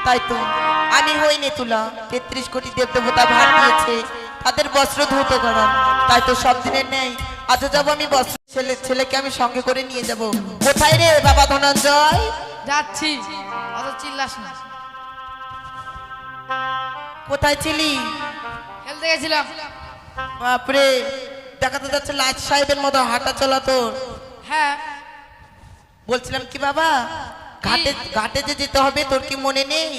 তাই তো আমি হইনি তুলা ৩৩ কোটি দেবদেবতা ভার দিয়েছে তাদের বস্ত্র ধৌত করার, তাই তো সব দিনের নেই আজও যাবো আমি বস্ত্র ছেলেকে আমি সঙ্গে করে নিয়ে যাব। কোথায় রে বাবা ধনঞ্জয়? যাচ্ছি, অত চিল্লাস না। কোথায় ছিলি? খেলতে গেছিলাম। বাপরে, দেখা তো যাচ্ছে লাট সাহেবের মতো হাঁটা চলা তোর। হ্যাঁ, বলছিলাম কি বাবা, ঘাটে ঘাটে যে যেতে হবে তোর কি মনে নেই?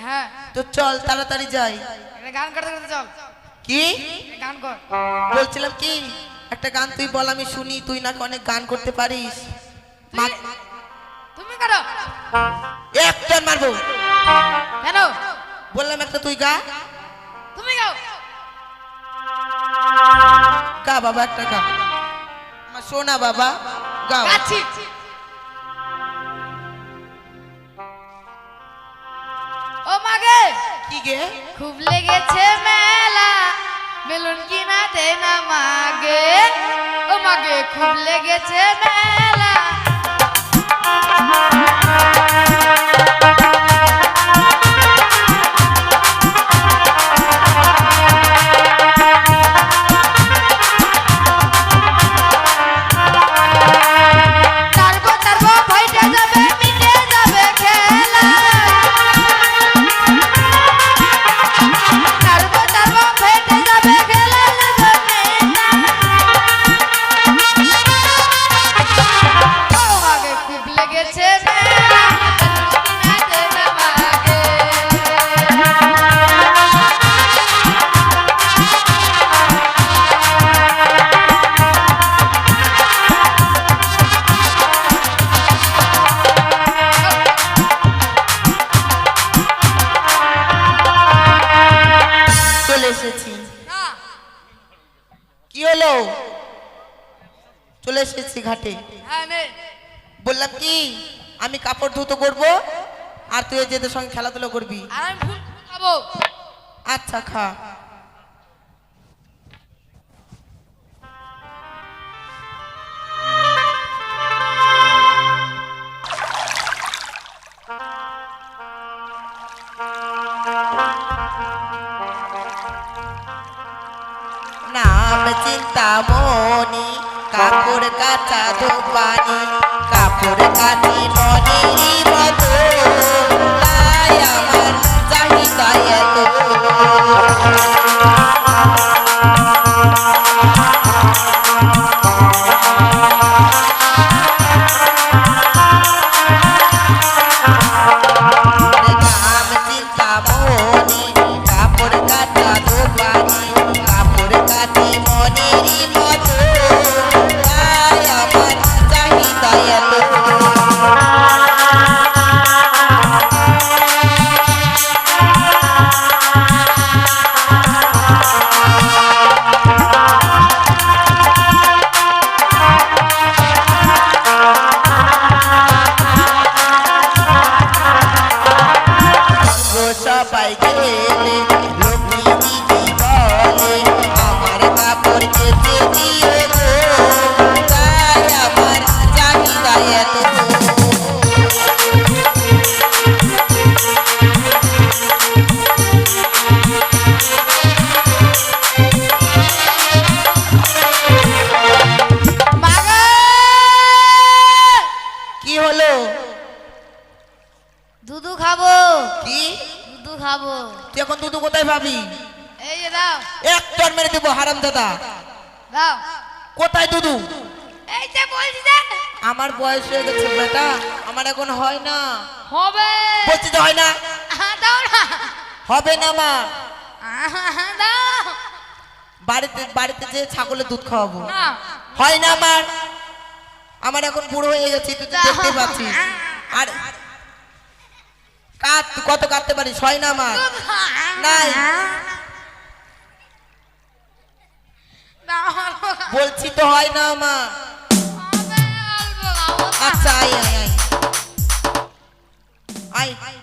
হ্যাঁ, তো চল তাড়াতাড়ি যাই। একটা গান করতে করতে চল। কি গান কর। বলছিলাম কি, একটা গান তুই বল আমি শুনি, তুই নাকি অনেক গান করতে পারিস। তুমি করো। একটা মারবো। কেন? বললাম একটা তুই গা। তুমি গাও। গা বাবা, একটা গা। আমার শোনা বাবা, গাও। গাচ্ছি। ও মাগে, কি গে? খুব লেগেছে মেলা, বেলুন কিনাতে না মাগে। ও মাগে, খুব লেগেছে মেলা। কি হলো? চলে এসেছি ঘাটে। বললাম কি, আমি কাপড় ধুতো করবো আর তুই যেদের সঙ্গে খেলাধুলো করবি। আচ্ছা, খা। নাম চিন্তামণি, কাপড় কাচা ধোপানি, কাপড় কাচি মনির মতো, তাই আমার চাহিদা এত। নাম চিন্তামণি, কাপড় কাচা ধোপানি, কাপড় কাচি মনির মতো, তাই আমার চাহিদা এত। সবাই গেলে লক্ষ্মী দিদি বলে আমার কাপড় কেচে দিয়ে গো, তাই আমার চাহিদা এত। কি হলো? দুধু খাবো। কি দুধু খাবো? তুই এখন দুধু কোথায় পাবি? এই যে দাও। এক চড় মেরে দেবো হারাম দাদা। দাও। কোথায় দুধু? এই যে বলছি যে আমার বয়স হয়ে গেছে বেটা, আমার এখন হয় না। হবে। বলছি তো হয় না। দাও না। হবে না মা। দাও। বাড়িতে যে ছাগলের দুধ খাওয়াবো। না। হয় না আমার। আমার এখন বুড়ো হয়ে গেছি, তুই তো দেখতে পাচ্ছিস। আর কাট, তুই কত কাটতে পারিস? হয় না আমার। নাই। বলছি তো হয় না আমার। আচ্ছা আয় আয় আয় আয়।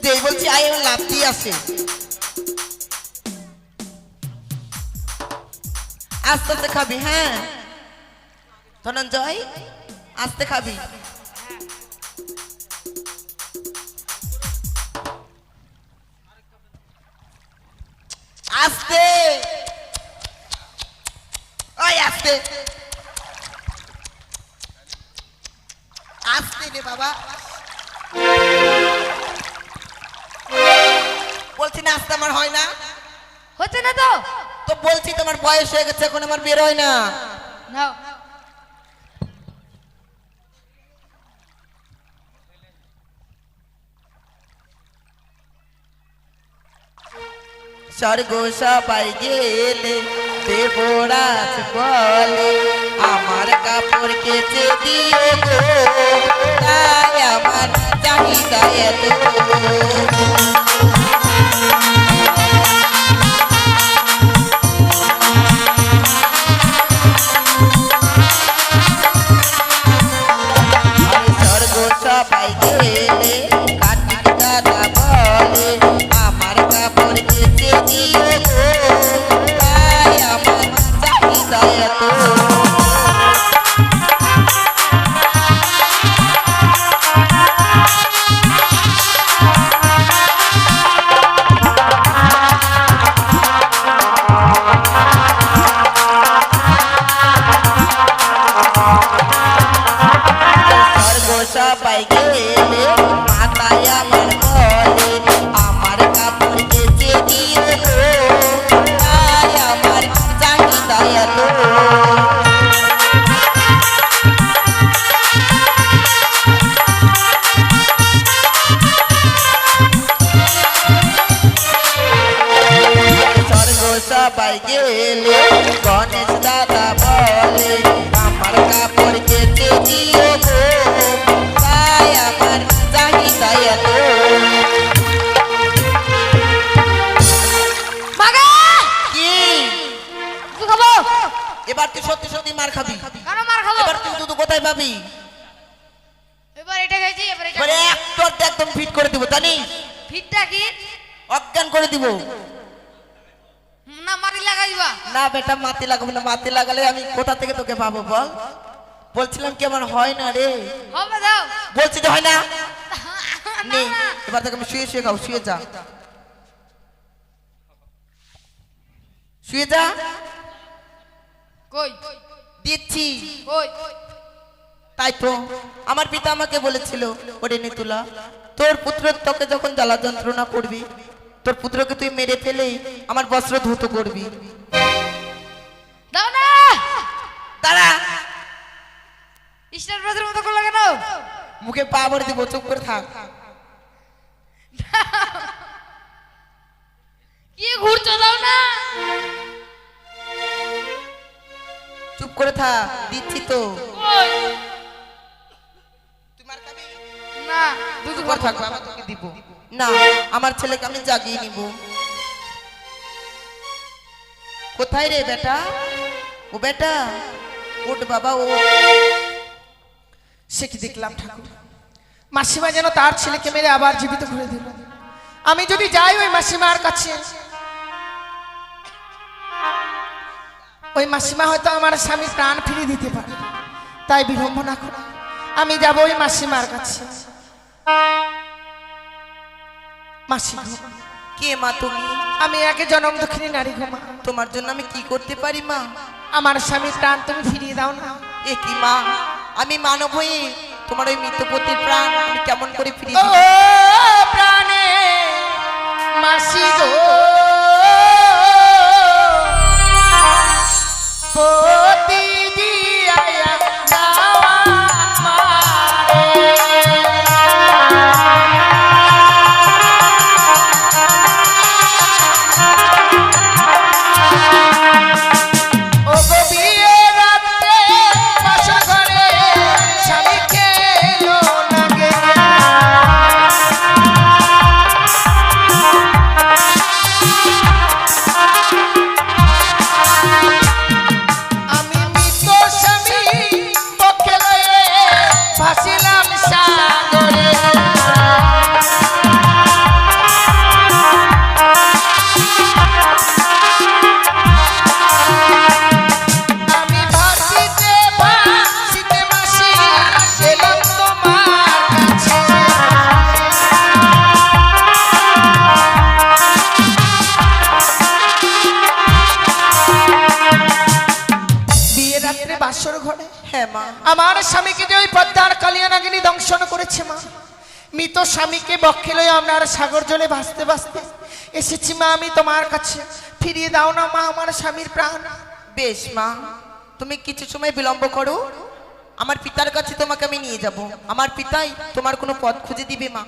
দেই বলছি আয়, আমার লাভটি আছে। আস্তে আস্তে খাবি, হ্যাঁ ধনঞ্জয়, আস্তে খাবি। বলছি না আসতে আমার হয় না। হচ্ছে না তো তো বলছি তোমার বয়স হয়ে গেছে, এখন আমার বের হয় না। নাও স্বর্গ সবাই গেলে দেবরাজ বলে আমার কাপড় কেচে দিয়ে গো, তাই আমার চাহিদা এত। স্বর্গ সবাই গেলে কার্তিক দাদা বলে আমার কাপড় কেচে দিয়ে গো, তাই আমার চাহিদা এত। স্বর্গ সবাই গেলে মাথায় আমার বলে আমার কাপড় কেচে দিয়ে গো, তাই আমার চাহিদা এত। স্বর্গ সবাই গেলে গণেশ দাদা বলে আমার কাপড় কেচে দিয়ে গো, তাই আমার চাহিদা এত। মাগা কি তুই খাবো এবার তুই সত্যি সত্যি মার খাবি? কেন মার খাবো? এবার তুই দুধ কোথায় পাবি? এবার এটা খাইছি, এবার এটা এবারে একটর একদম ফিট করে দিব, জানিস? ফিটটা কি অজ্ঞান করে দিব। না মারি লাগাইবা? না বেটা, মাটি লাগাবো না। মাটি লাগালে আমি কোথা থেকে তোকে পাবো বল? বলছিলাম কি আমার হয় না রে। হবে দাও। বলছি যে হয় না। না, নে না। এবার থেকে আমি শুয়ে শুয়ে খাও, শুয়ে যা, শুয়ে যা। কই দিচ্ছি। কই তাই তো আমার পিতা আমাকে বলেছিল, ওরে নিতুলা, তোর পুত্র তোকে যখন জ্বালা যন্ত্রণা করবি, তোর পুত্রকে তুই মেরে ফেলে আমার বস্ত্র ধৌত করবি। দাও না। দাঁড়া, স্টার ব্রাজের মতো করলে কেন? মুখে পা ভরে দিব, চুপ করে থাক। কি ঘুরছো? দাও না। চুপ করে থাক, দিচ্ছি তো। কই তুই মার খাবি? না দুধ চুপ করে থাক, বাবা তোকে দিব না। আমার ছেলেকে আমি জাগিয়ে নিব। কোথায় রে বেটা? ও বেটা ওঠ বাবা, ও। সে কি দেখলাম ঠাকুর, মাসিমা যেন তার ছেলেকে মেরে আবার জীবিত করে দিল। আমি যদি যাই ওই মাসিমার কাছে, ওই মাসিমা হয়তো আমার স্বামী প্রাণ ফিরিয়ে দিতে পারে। তাই বিলম্ব না করে আমি যাব ওই মাসিমার কাছে। মাসি গো, কে মা তুমি? আমি একে জনম দক্ষিণী নারী গো মা। তোমার জন্য আমি কি করতে পারি মা? আমার স্বামীর প্রাণ তুমি ফিরিয়ে দাও না। এ কি মা, আমি মানব হয়ে তোমার ওই মৃত্যুপতির প্রাণ আমি কেমন করে ফিরিয়ে ও দিব? প্রাণে মাসি গো, পতি দিয়া দাও আমারে। ও গো বিয়ে রাতে বাসা ঘরে স্বামীকে এলো না গে। আমি মৃত স্বামী পক্ষে লয়ে ভাসিলাম সাগরে। আমি ভাসিতে ভাসিতে মাসি এলাম তোমার কাছে। বিয়ে রাত্রে বাসর ঘরে হ্যাঁ মা। আমার স্বামীকে যে ওই পদ্মার কালিয়া নাগিনী দংশন করেছে মা। মৃত স্বামীকে বক্ষে লয়ে আপনার সাগর জলে ভাসতে ভাসতে এসেছি মা আমি তোমার কাছে, ফিরিয়ে দাও না মা আমার স্বামীর প্রাণ। বেশ মা, তুমি কিছু সময় বিলম্ব করো, আমার পিতার কাছে তোমাকে আমি নিয়ে যাব। আমার পিতাই তোমার কোনো পথ খুঁজে দিবে মা।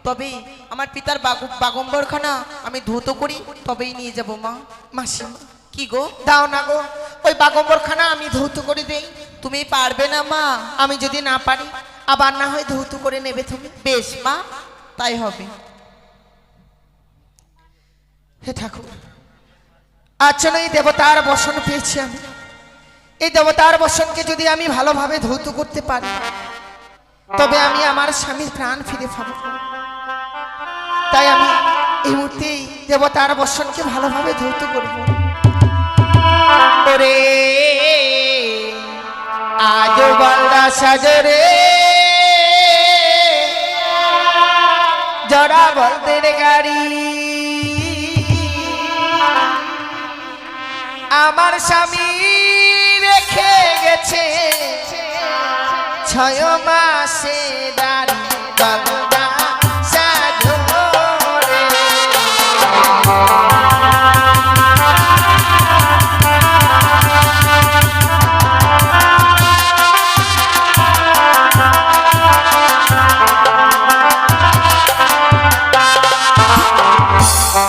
তবে আমার পিতার বাগম্বরখানা আমি ধৌত করি, তবেই নিয়ে যাব মা। মাসিমা কি গো? দাও না গো, ওই বাগম্বরখানা আমি ধৌত করে দেই। তুমি পারবে না মা? আমি যদি না পারি আবার না হয় ধৌত করে নেবে তুমি। বেশ মা, তাই হবে। হে ঠাকুর, আজ যেন এই দেবতার বসন পেয়েছি আমি। এই দেবতার বসনকে যদি আমি ভালোভাবে ধৌত করতে পারি, তবে আমি আমার স্বামীর প্রাণ ফিরে পাবো। তাই আমি এই মুহূর্তে দেবতার বসনকে ভালোভাবে ধৌত করব। ওরে আজ বলদা সাজরে জড়া বলদের গাড়ি, আমার স্বামী রেখে গেছে 6 মাসে দাঁড়ি বলদা সাজরে।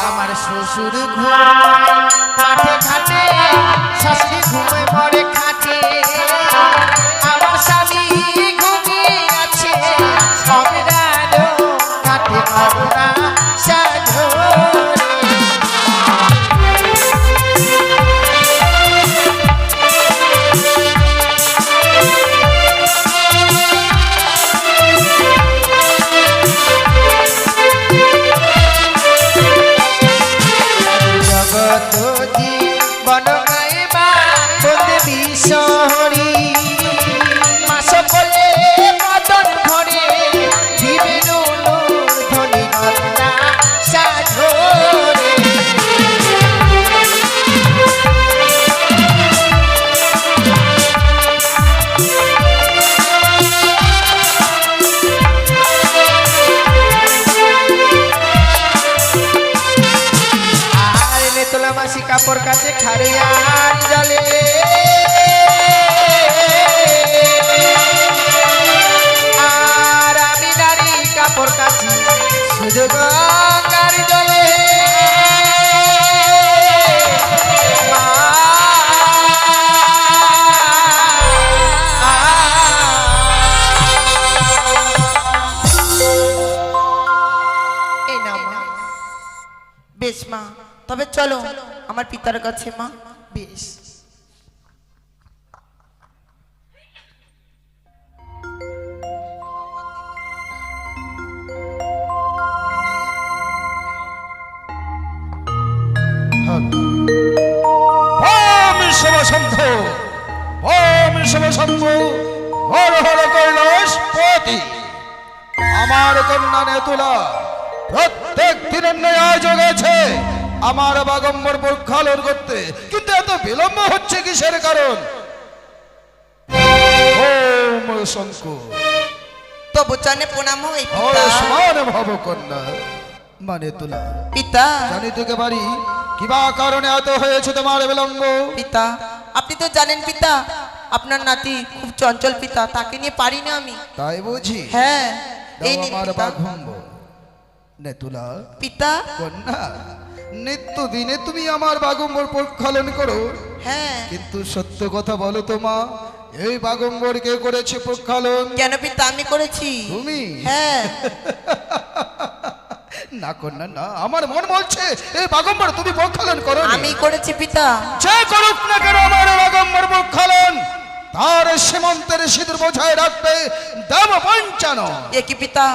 আমার শ্বশুর ঘুমায় মাঠে ঘাটে, শাশুড়ি ঘুমায় মরে খাটে, আমার স্বামী ঘুমিয়ে আছে অবিরালো কাটে অবরা সাজরে। জগত জীবন গাইবা বন্দে বিশহরি, মাস বলে মদন ভরে জীবের ধ্বনি গঙ্গা সাজরে। আর নেতলা মাসি কাপড় কাছে খারিয়ান জলে, আর আমি নারী কাপড় কাছি শুধু গঙ্গার জলে। মা, এই নাও মা। বেশ মা, তবে চলো আমার পিতার কাছে মা। বেশ। ওম শিবশম্ভ, ওম শিবশম্ভ, হর হর কৈলাসপতি। আমার কন্যা নেতুলা প্রত্যেক দিনের ন্যায় আজ গেছে আমার বাগম্বর প্রক্ষালন করতে, কিন্তু এত বিলম্ব হচ্ছে কিসের কারণ? ওম শঙ্কর, তবু জানে প্রণাম হই ওর পিতা। সমান ভব কন্যা মানে তুলা, পিতা, জানি তোকে বাড়ি কিবা কারণে এত হয়েছে তোমার বিলম্ব? পিতা আপনি তো জানেন পিতা, আপনার নাতি খুব চঞ্চল পিতা, তাকে নিয়ে পারি না আমি। তাই বুঝি? হ্যাঁ, দাও এই নিন আমার পিতা। বাঘম্বর। নেতুলা পিতা, কন্যা, নিত্য দিনে তুমি আমার বাগম্বর প্রক্ষালন করো, হ্যাঁ। কিন্তু সত্য কথা বলো তো মা, এই বাগম্বর কে করেছে প্রক্ষালন? কেন পিতা, আমি করেছি। তুমি? হ্যাঁ। না কন্যা না, আমার মন বলছে এই বাগম্বর তুমি প্রক্ষালন করো। আমি করেছি পিতা। যে করুক না কেন আমার বাগম্বর প্রক্ষালন, তার সীমান্তের সিঁদুর বোঝায় রাখবে দেব পঞ্চানো। এ কি পিতা,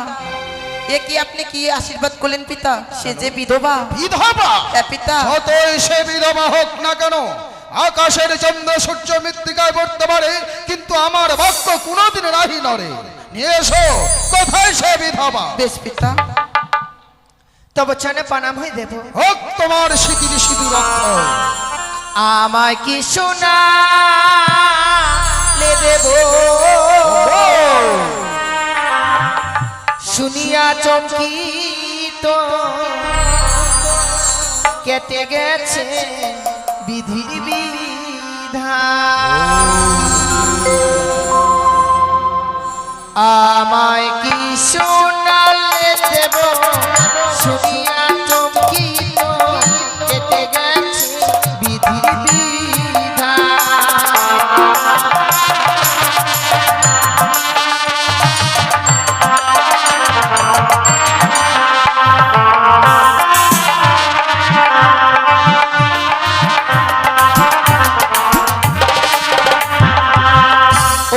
এ কি আপনি কি আশীর্বাদ করলেন পিতা? সে যে বিধবা। বিধবা? হ্যাঁ পিতা। যতই সে বিধবা হোক না কেন, আকাশের চন্দ্র সূর্য মৃত্তিকায় পড়তে পারে, কিন্তু আমার বাক্য কোনোদিন রাহি নড়ে। নিয়ে এসো, কোথায় সে বিধবা? বেশ পিতা। তবে চনে প্রণাম হয়ে দেব। হোক তোমার সিঁদুর সিঁদুর অক্ষয়। আমায় কি শোনা লে দেব, শুনিয়া চমকিত কেটে গেছে বিধির বিধান। আমায় কি শোনালে দেব শুনিয়া চমকিত কেটে গেছে বিধির বিধান।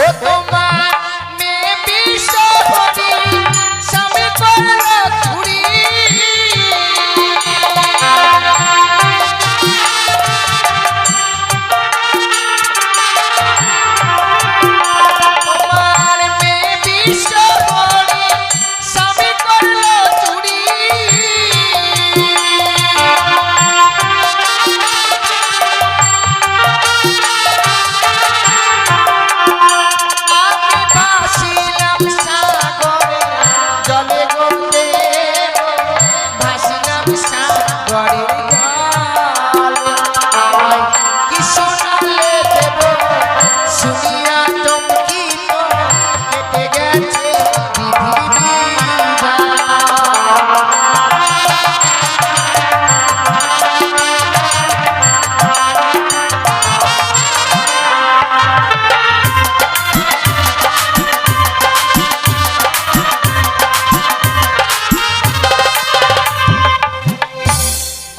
ও তোমার মেয়ে বিশ্বহরি স্বামী করল চুরি। তোমার মেয়ে বিশ্বহরি স্বামী করল চুরি। আমি ভাসিলাম সাগরে জলে গঙ্গে, ভাসিলাম সাগরে জলে। আমায় কি শোনালে দেব শুনিয়া চমকিত কেটে গেছে বিধির বিধান।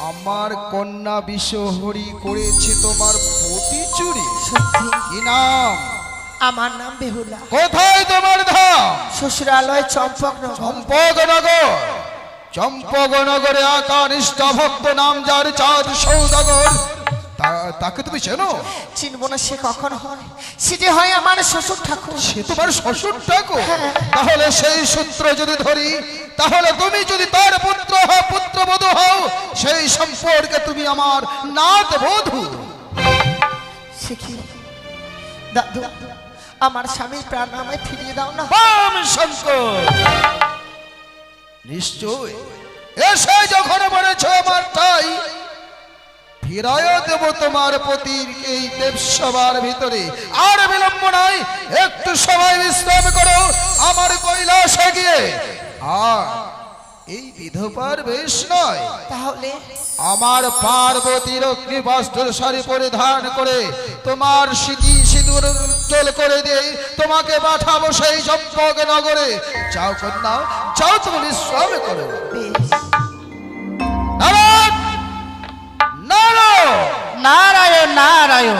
আমার কন্যা বিশ্বহরি করেছে তোমার প্রতি চুরি। সত্যি কি নাম? আমার নাম বেহুলা, কোথায় তোমার ধাম? শ্বশুরালয় চম্পকনগর। চম্পকনগর। চম্পকনগরে আকানিষ্ঠ ভক্ত নাম যার চাঁদ সৌদাগর, তাকে তুমি চেনো? চিনব না সে কখন হয়? সেটি হয় আমার শ্বশুর ঠাকুর। সে তোমার শ্বশুর ঠাকুর? তাহলে সেই সূত্র যদি ধরি, তাহলে তুমি যদি তার পুত্র হও, পুত্রবধূ হও, সেই সম্পর্কে তুমি আমার নাত বধূ। সে কি দাদু, আমার স্বামীর প্রাণ আমায় ফিরিয়ে দাও না। বাম শঙ্কর, নিশ্চয় এসে যখন বলেছ আমার তাই ফিরায় দেব তোমার পতির এই দেবসভার ভিতরে। আর বিলম্ব নয়, একটু সময় বিশ্রাম করো আমার কৈলাসে গিয়ে। আর এই বিধবার বেশ নয়, তাহলে আমার পার্বতীর অগ্নিবস্ত্র শাড়ি পরিধান করে তোমার স্মৃতি সিঁদুর উজ্জ্বল করে দিয়ে তোমাকে পাঠাবো সেই চম্পক নগরে। যাও কন্যা, যাও, তুমি বিশ্রাম করো। বেশ। নারায়ণ, নারায়ণ। নারায়ণ নারায়ণ,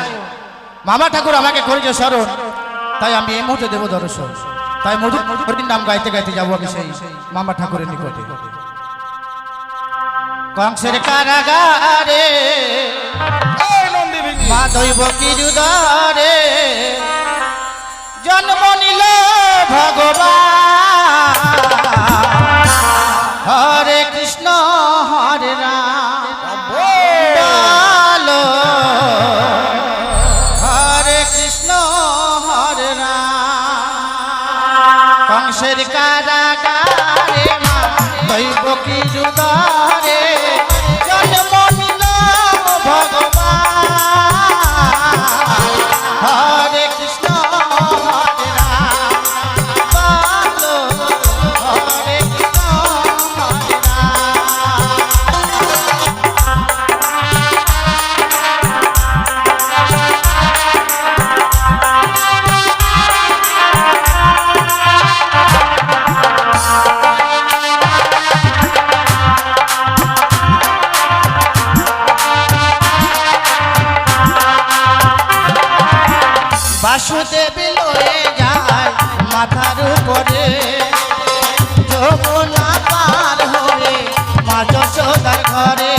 মামা ঠাকুর আমাকে করেছে স্মরণ, তাই আমি এই মুহূর্তে দেব দর্শন। তাই মধুর মধুর নাম গাইতে গাইতে যাবো আমি সেই মামা ঠাকুরের নিকটে। কংসের কারাগারে মা দৈব কিরুদারে জন্ম নিল ভগবান। হরে কৃষ্ণ হরে রাম বলো, হরে কৃষ্ণ হরে রাম। কংসের কারাগারে মা দৈব কিরুদারে জন্ম নিল ভগবান। হরে কৃষ্ণ হরে রাম বলো, হরে কৃষ্ণ হরে বাসুদেব লয়ে যায় মাথার উপরে, যমুনা পার হয়ে মা যশোদার ঘরে।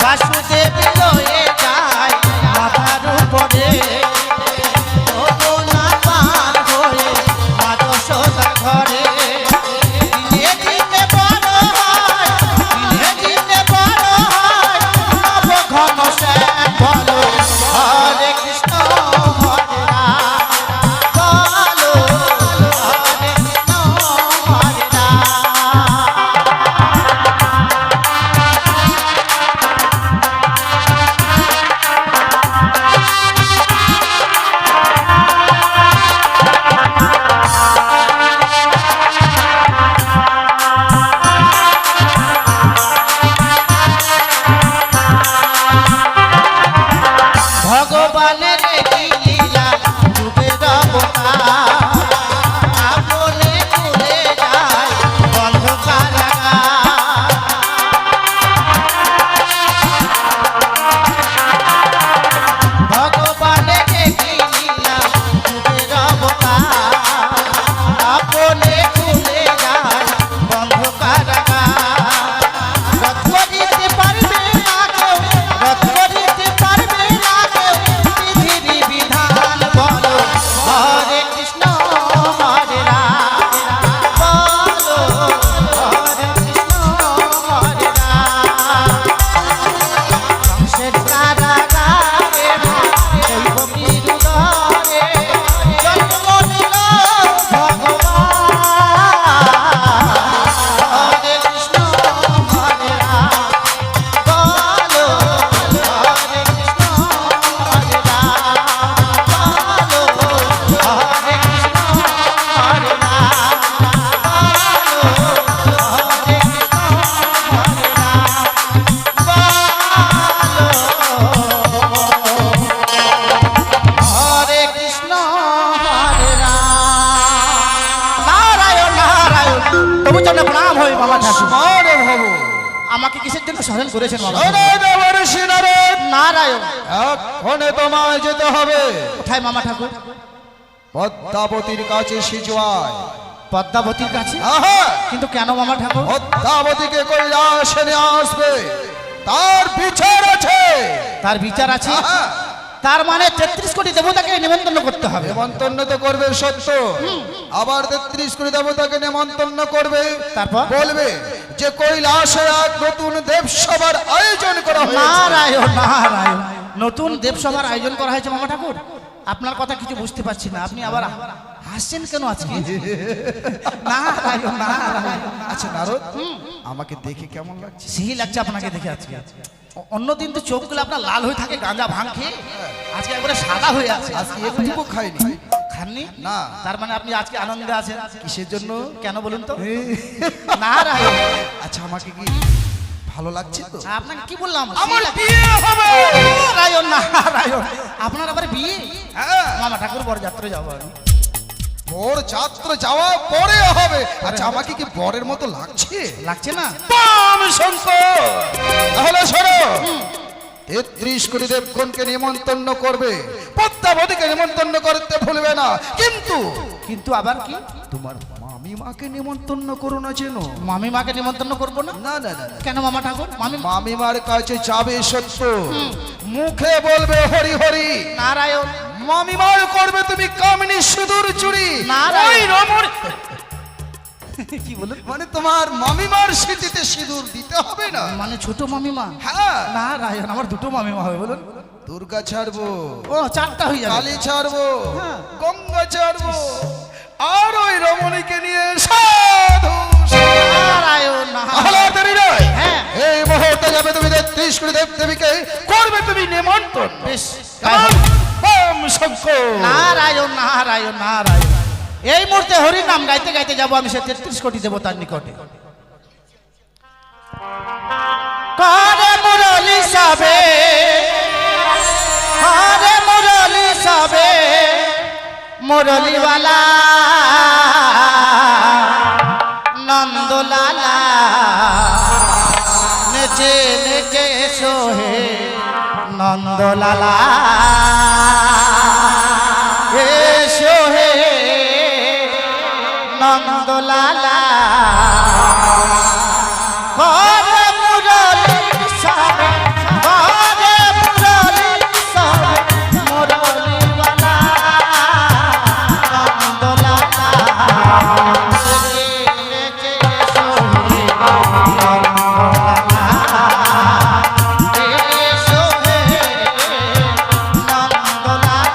বাসুদেব লয়ে যায় মাথার উপরে, যমুনা পার হয়ে মা যশোদার ঘরে। দিনে দিনে বড় হয়, দিনে দিনে বড় হয়, নবঘন তবু যেন প্রণাম হয় মামা ঠাকুর। উষ্মান ভব। আমাকে কিসের জন্য স্মরণ করেছেন মামা ঠাকুর? শোনো দেবর্ষি নারদ, নারায়ণ। এক্ষণে তোমায় যেতে হবে কোথায় মামা ঠাকুর? পদ্মাবতীর কাছে সিজুয়ায়। পদ্মাবতীর কাছে? আহা, কিন্তু কেন মামা ঠাকুর? পদ্মাবতীকে কৈলাসে নিয়ে আসবে, তার বিচার আছে। তার বিচার আছে? আহা, তার মানে 33 কোটি দেবতাকে নিমন্ত্রণ করতে হবে। নেমন্তন্ন তো করবে সত্য, আবার 33 কোটি দেবতাকে নেমন্তন্ন করবে। তারপর? বলবে যে কৈলাসে এক নতুন দেবসভার আয়োজন করা হয়েছে। নারায়ণ নারায়ণ, নতুন দেবসভার আয়োজন করা হয়েছে মামা ঠাকুর। আপনার কথা কিছু বুঝতে পারছি না, আপনি আবার হাসছেন কেন আজকে? নারায়ণ নারায়ণ। আচ্ছা নারদ, আমাকে দেখে কেমন লাগছে? সেই লাগছে আপনাকে দেখে আজকে। অন্যদিন তো চোখগুলো আপনার লাল হয়ে থাকে গাঁজা ভাঙ খেয়ে, আজকে একবারে সাদা হয়ে আছে। আজকে একটুকু খাইনি। খাননি? না। তার মানে আপনি আজকে আনন্দে আছেন। কিসের জন্য? কেন বলুন তো? নারায়ণ। আচ্ছা আমাকে কি ভালো লাগছে তো? আপনাকে কি বললাম? আমার সেই লাগছে। বিয়ে হবে। নারায়ণ নারায়ণ, আপনার আবার বিয়ে? হ্যাঁ, মামা ঠাকুর বরযাত্রা যাবো আমি। বর যাত্রা যাওয়া পরে হবে। আচ্ছা আমাকে কি বরের মতো লাগছে? লাগছে না? বাম শঙ্কর, তাহলে শোনো, 33 কোটি দেবগণকে নিমন্ত্রণ করবে, পদ্মাবতীকে নিমন্ত্রণ করতে ভুলবে না। কিন্তু কিন্তু আবার কি? তোমার মামিমাকে নিমন্ত্রণ করো না যেন। মামি মাকে নিমন্ত্রণ করবো না? না না না না। কেন মামা ঠাকুর? মামি মামিমার কাছে যাবে সত্য, মুখে বলবে হরি হরি, নারায়ণ মামিমার করবে তুমি কামিনী সুদূর চুরি। নারায়ণ। ওই রমণ, কি বলুন? মানে তোমার মামিমার স্মৃতিতে সিঁদুর দিতে হবে না। মানে ছোট মামিমা? হ্যাঁ, নারায়ণ, আমার দুটো মামিমা হবে বলুন। দুর্গা ছাড়বো, ও 4টা হয়ে যাবে। কালী ছাড়বো, হ্যাঁ। গঙ্গা ছাড়বো, আর ওই রমণীকে নিয়ে সাধু নারায়ণ নারায়ণ। আহ্লাদ দেবী নয়। হ্যাঁ। এই মুহূর্তে যাবে তুমি 33 কোটি দেব দেবীকে করবে তুমি নিমন্ত্রণ। বেশ, বাম শঙ্কর। নারায়ণ নারায়ণ নারায়ণ। এই মুহূর্তে হরির নাম গাইতে গাইতে যাবো আমি সে 33 কোটি দেবতার নিকটে। কারে মুরলি সাবে, কারে মুরলি সাবে, মুরলিওয়ালা নন্দলালা, নেচে নেচে সোহে নন্দলালা, এ সোহে নন্দলালা। করে মুরলি সাবে, করে মুরলি সাবে, মুরলিওয়ালা নন্দলালা, নেচে নেচে সোহে নন্দলালা, এ সোহে নন্দলালা।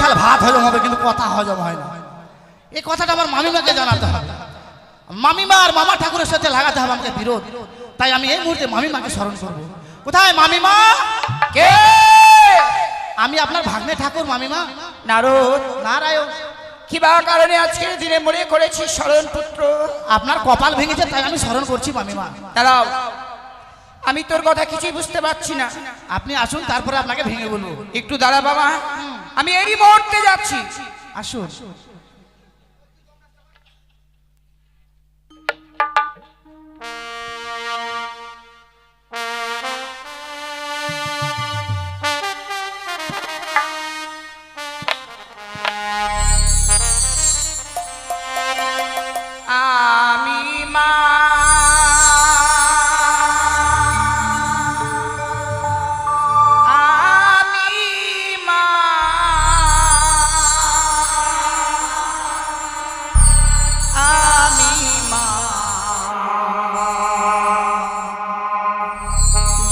থাল ভাত হজম হবে কিন্তু কথা হজম হয় না। এই কথাটা আমার মামিমাকে জানাতে হবে। মামিমা আর মামা ঠাকুরের সাথে লাগাতে হবে আমাকে বিরোধ। তাই আমি এই মুহূর্তে মামিমাকে স্মরণ করব। কোথায় মামিমা? কে? আমি আপনার ভাগ্নে ঠাকুর মামিমা। নারদ, নারায়ণ। কি বা কারণে আজকের দিনে মনে করেছি শরণ পুত্র? আপনার কপাল ভেঙেছে তাই আমি স্মরণ করছি মামিমা। দাঁড়াও, আমি তোর কথা কিছুই বুঝতে পারছি না। আপনি আসুন তারপরে আপনাকে ভেঙে বলবো। একটু দাঁড়া বাবা, আমি এরই মুহূর্তে যাচ্ছি। আসুন। আমি মা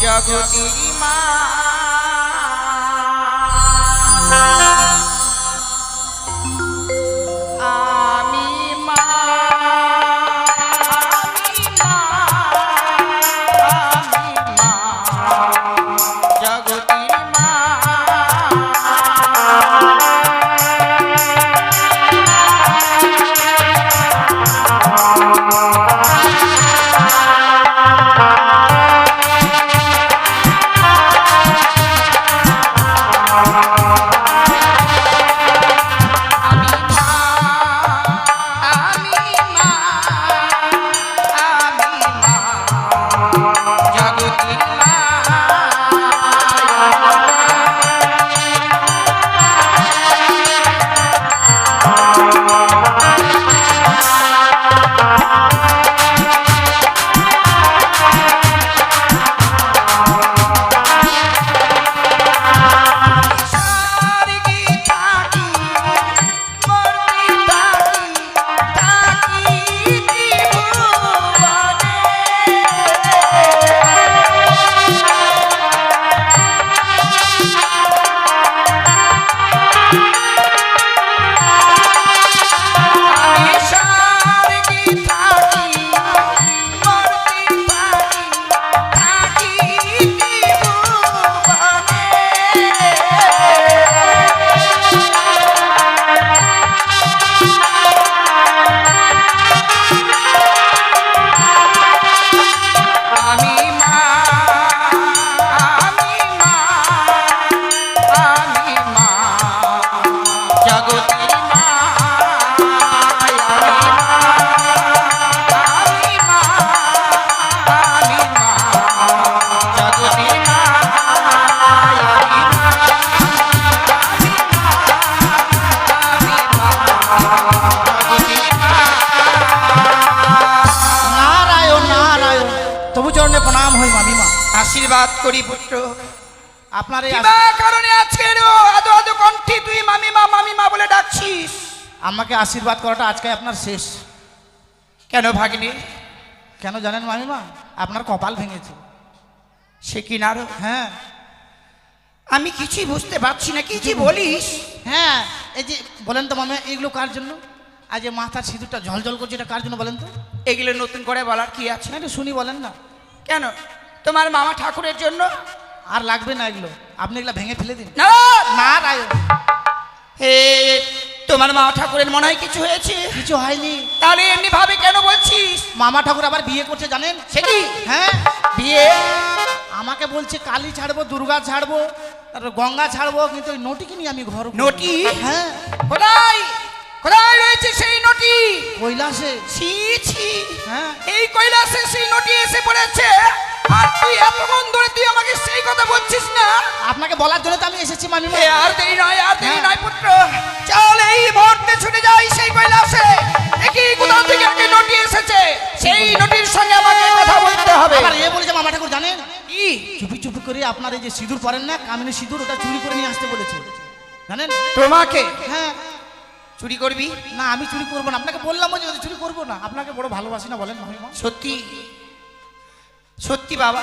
জগতির মা, আমি মা, জগতির মা। আশীর্বাদ করি পুত্র। আপনার এই কিবা কারণে আজকে আদো আদো কণ্ঠে তুই মামিমা মামিমা বলে ডাকছিস? আমাকে আশীর্বাদ করাটা আজকে আপনার শেষ। কেন ভাগ্নে? কেন জানেন মামিমা? আপনার কপাল ভেঙেছে। সে কি নার? হ্যাঁ, আমি কিছুই বুঝতে পারছি না, কি বলিস? হ্যাঁ, এই যে বলেন তো মামা, এইগুলো কার জন্য? আজ যে মাথার সিঁদুরটা ঝলঝল করছে, এটা কার জন্য বলেন তো? এগুলো নতুন করে বলার কি আছে? না, একটু শুনি, বলেন না। কেন? তোমার মামা ঠাকুরের জন্য। আর লাগবে না এগুলো, আপনি এগুলো ভেঙে ফেলে দিন। না না রায়ন, হে, তোমার মামা ঠাকুরের মনে হয় কিছু হয়েছে? কিছু হয়নি। তাহলে এমনি ভাবে কেন বলছিস? মামা ঠাকুর আবার বিয়ে করছে জানেন? সে কি? হ্যাঁ, বিয়ে? আমাকে বলছে কালী ছাড়বো, দুর্গা ছাড়বো, তারপর গঙ্গা ছাড়বো, কিন্তু ওই নটিকে নিয়ে আমি ঘর করবো। নটি? হ্যাঁ। কোথায় কোথায় রয়েছে সেই নটি? কৈলাসে। ছি ছি, হ্যাঁ। এই কৈলাসে সেই নটি এসে পড়েছে, আর তুই এতক্ষণ ধরে তুই আমাকে সেই কথা বলছিস না? আপনাকে বলার জন্য তো আমি এসেছি মামিমা। এ আর দেরি নয়, আর দেরি হ্যাঁ। নয় পুত্র, চল এই মুহূর্তে ছুটে যাই সেই কৈলাসে। দেখি কোথা থেকে একটা নটি এসেছে, সেই নটির সঙ্গে আমাকে কথা বলতে হবে। আবার এ বলেছে মামা ঠাকুর জানেন, কি? চুপি চুপি করে আপনার এই যে সিঁদুর পরেন না, কামিনী সিঁদুর, ওটা চুরি করে নিয়ে আসতে বলেছে জানেন? তোমাকে হ্যাঁ। চুরি করবি? না, আমি চুরি করবো না, আপনাকে বললাম যে চুরি করবো না। আপনাকে বড় ভালোবাসি না বলেন মামিমা? সত্যি সত্যি বাবা,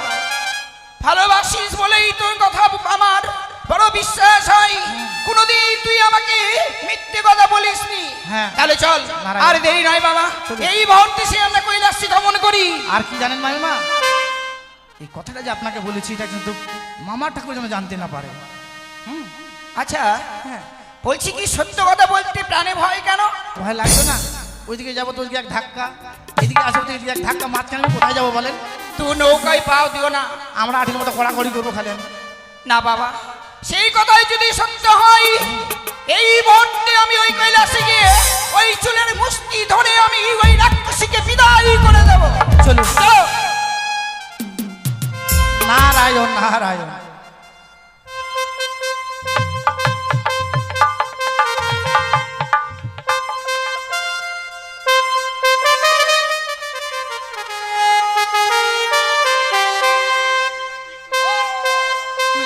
ভালোবাসিস বলেই তোর কথা আমার বড় বিশ্বাস হয় কোনদিন তুই আমাকে মিথ্যে কথা বলিসনি। হ্যাঁ। তাহলে চল, নারায়ণ। আর দেরি নয় বাবা, চলো। এই মুহূর্তে সে আমরা কৈলাসে গমন করি। আর কি জানেন মামিমা, এই কথাটা যে আপনাকে বলেছি এটা কিন্তু মামা ঠাকুর যেন জানতে না পারে। আচ্ছা, বলছি কি সত্য কথা বলতে প্রাণে ভয় কেন? ভয় লাগবে না? ওইদিকে যাবো তো ওইদিকে এক ধাক্কা, এদিকে আসবো তো এদিকে এক ধাক্কা, মাঝখানে আমি কোথায় যাবো বলেন? তুই নৌকায় পাও দিও না। আমরা আঠির মতো কড়াকড়ি করবো খালি আমি। না বাবা, সেই কথাই যদি সত্য হয়, এই মুহূর্তে আমি ওই কৈলাসে গিয়ে ওই চুলের মুষ্টি ধরে আমি ওই রাক্ষসীকে বিদায় করে দেবো। চলুন। চলো। নারায়ণ নারায়ণ।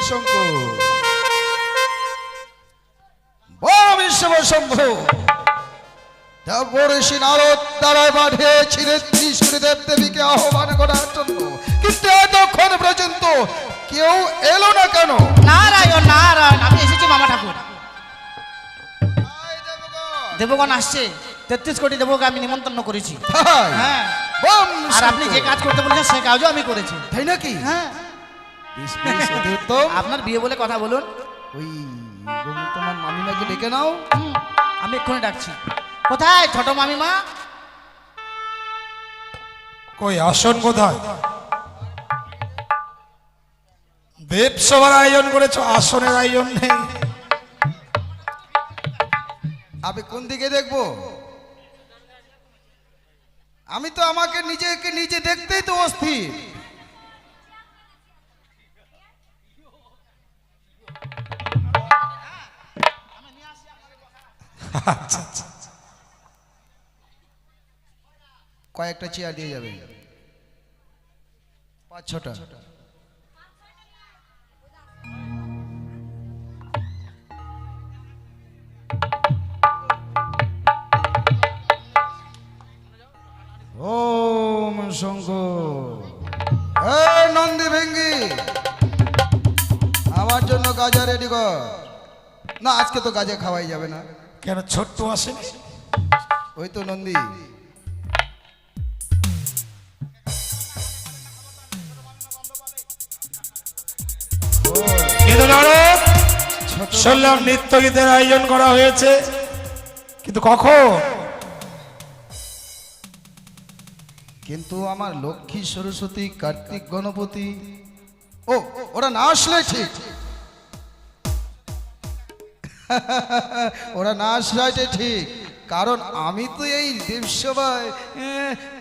শঙ্কর বড় বিশ্বশম্ভু ঋষি নারদ দ্বারায় পাঠিয়েছিলেন ত্রিশূলী দেবদেবীকে আহ্বান করার জন্য, কিন্তু এতক্ষণ পর্যন্ত কেউ এলো না কেন? নারায়ণ নারায়ণ, আমি এসেছি মামা ঠাকুর। দেবগণ আসছে, 33 কোটি দেবকে আমি নিমন্ত্রণ করেছি। তাই? হ্যাঁ, বম আর আপনি যে কাজ করতে বলেছেন সে কাজও আমি করেছি। তাই নাকি? হ্যাঁ, বেশ, বেশ, অতি উত্তম। আপনার বিয়ে বলে কথা বলুন। ওই তোমার মামিমাকে ডেকে নাও। আমি এক্ষুনি ডাকছি। কোথায় ছোট মামিমা? কই আসন কোথায়? দেব সভার আয়োজন করেছো, আসনের আয়োজন নেই। আমি কোন দিকে দেখবো? আমি তো আমাকে নিজেকে নিজে দেখতেই তো অস্থির। আচ্ছা আচ্ছা, কয়েকটা চেয়ার দিয়ে যাবে, 5-6টা। ওম শঙ্কর। নন্দী ভেঙ্গি, আমার জন্য গাজা রেডি কর। না, আজকে তো গাজা খাওয়াই যাবে না। কেন ছোট্ট আসেনি? ওই তো নন্দী। কিন্তু নারদ, শুনলাম নৃত্য গীতের আয়োজন করা হয়েছে, কিন্তু কখন? কিন্তু আমার লক্ষ্মী সরস্বতী কার্তিক গণপতি ওরা না আসলে ঠিক। ওরা না আসলে ঠিক, কারণ আমি তো এই দেবসভায়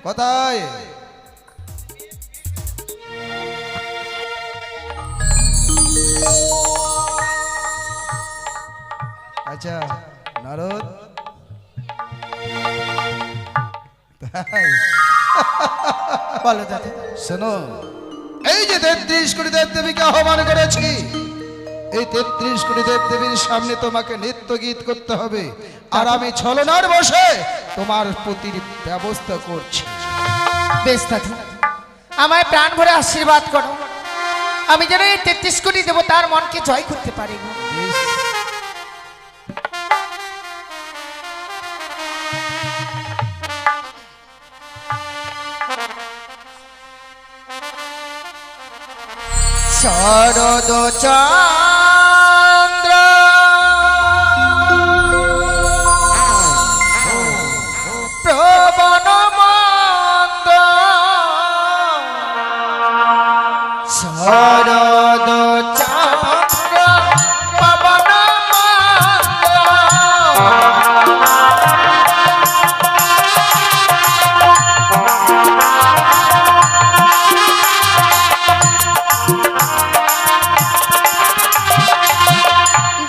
কথায় আচ্ছা নারদ, তাই বলো দাদা। শোনো, এই যে 33 কোটি দেবদেবীকে আহ্বান করেছি, এই 33 কোটি দেবদেবীর সামনে তোমাকে নৃত্য গীত করতে হবে, আর আমি ছলনার বসে তোমার পতির ব্যবস্থা করছি। বেশ দাদু, আমায় প্রাণ ভরে আশীর্বাদ করো, আমি যেন এই 33 কোটি দেবতার মনকে জয় করতে পারি। বেশ। শরদ চন্দ্র প্রবণ মন্দ, শরদ চন্দ্র পবন মন্দ,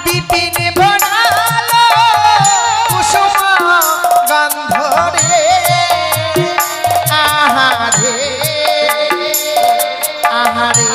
বিপিন বনালো কুসুম গন্ধ রে, আহারে আহারে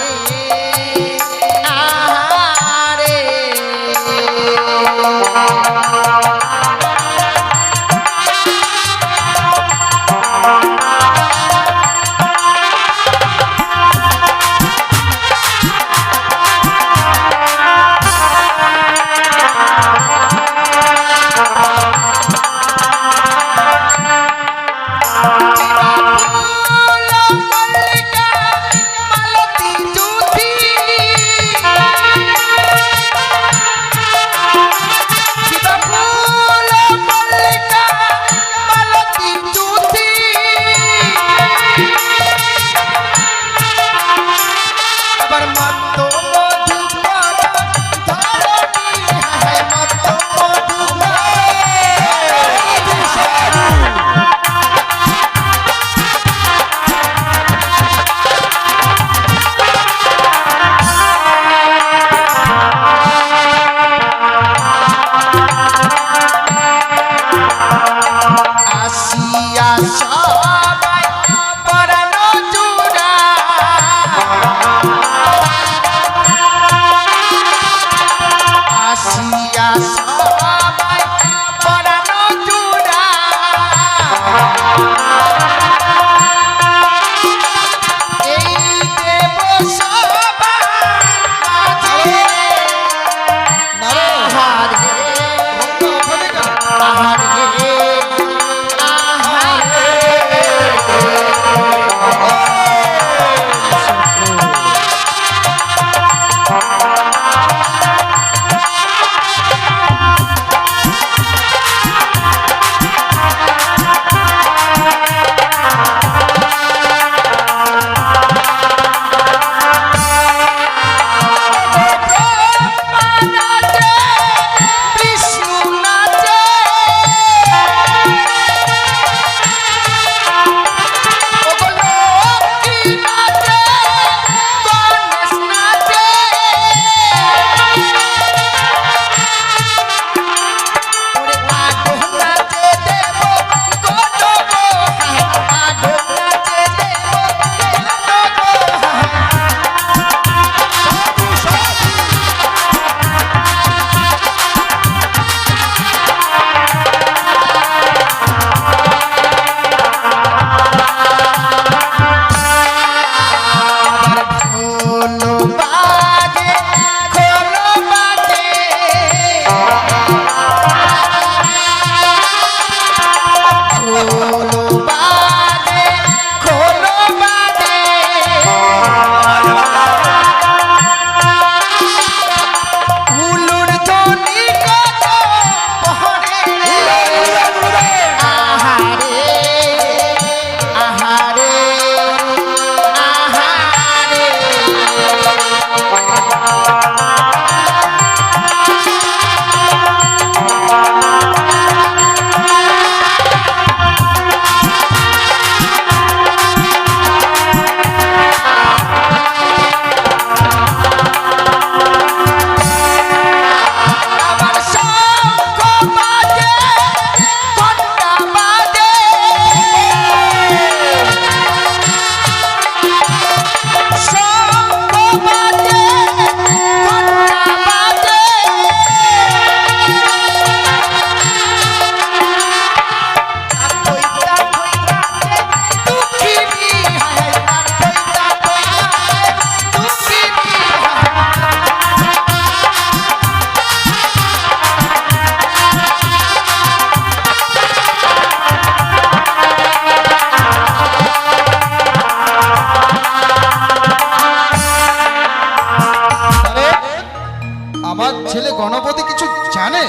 গণপতি কিছু জানে?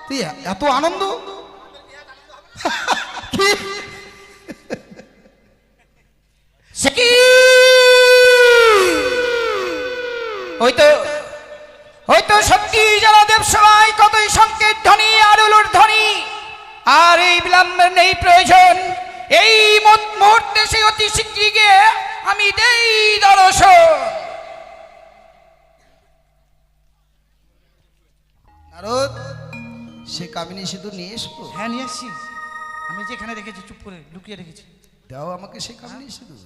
তুই এত আনন্দ কি? সে কি? হয়তো সত্যি যারা দেব সবাই কতই সংকেত ধ্বনি আর উলুর ধ্বনি, আর এই বিলম্বের নেই প্রয়োজন। এই মুহূর্তে সে অতি শীঘ্রই গিয়ে আমি দেই দর্শন। নারদ, সে কামিনী সিঁদুর নিয়ে এসো। হ্যাঁ নিয়ে এসছি, আমি যেখানে রেখেছি চুপ করে লুকিয়ে রেখেছি। দাও আমাকে সে কামিনী সিঁদুর।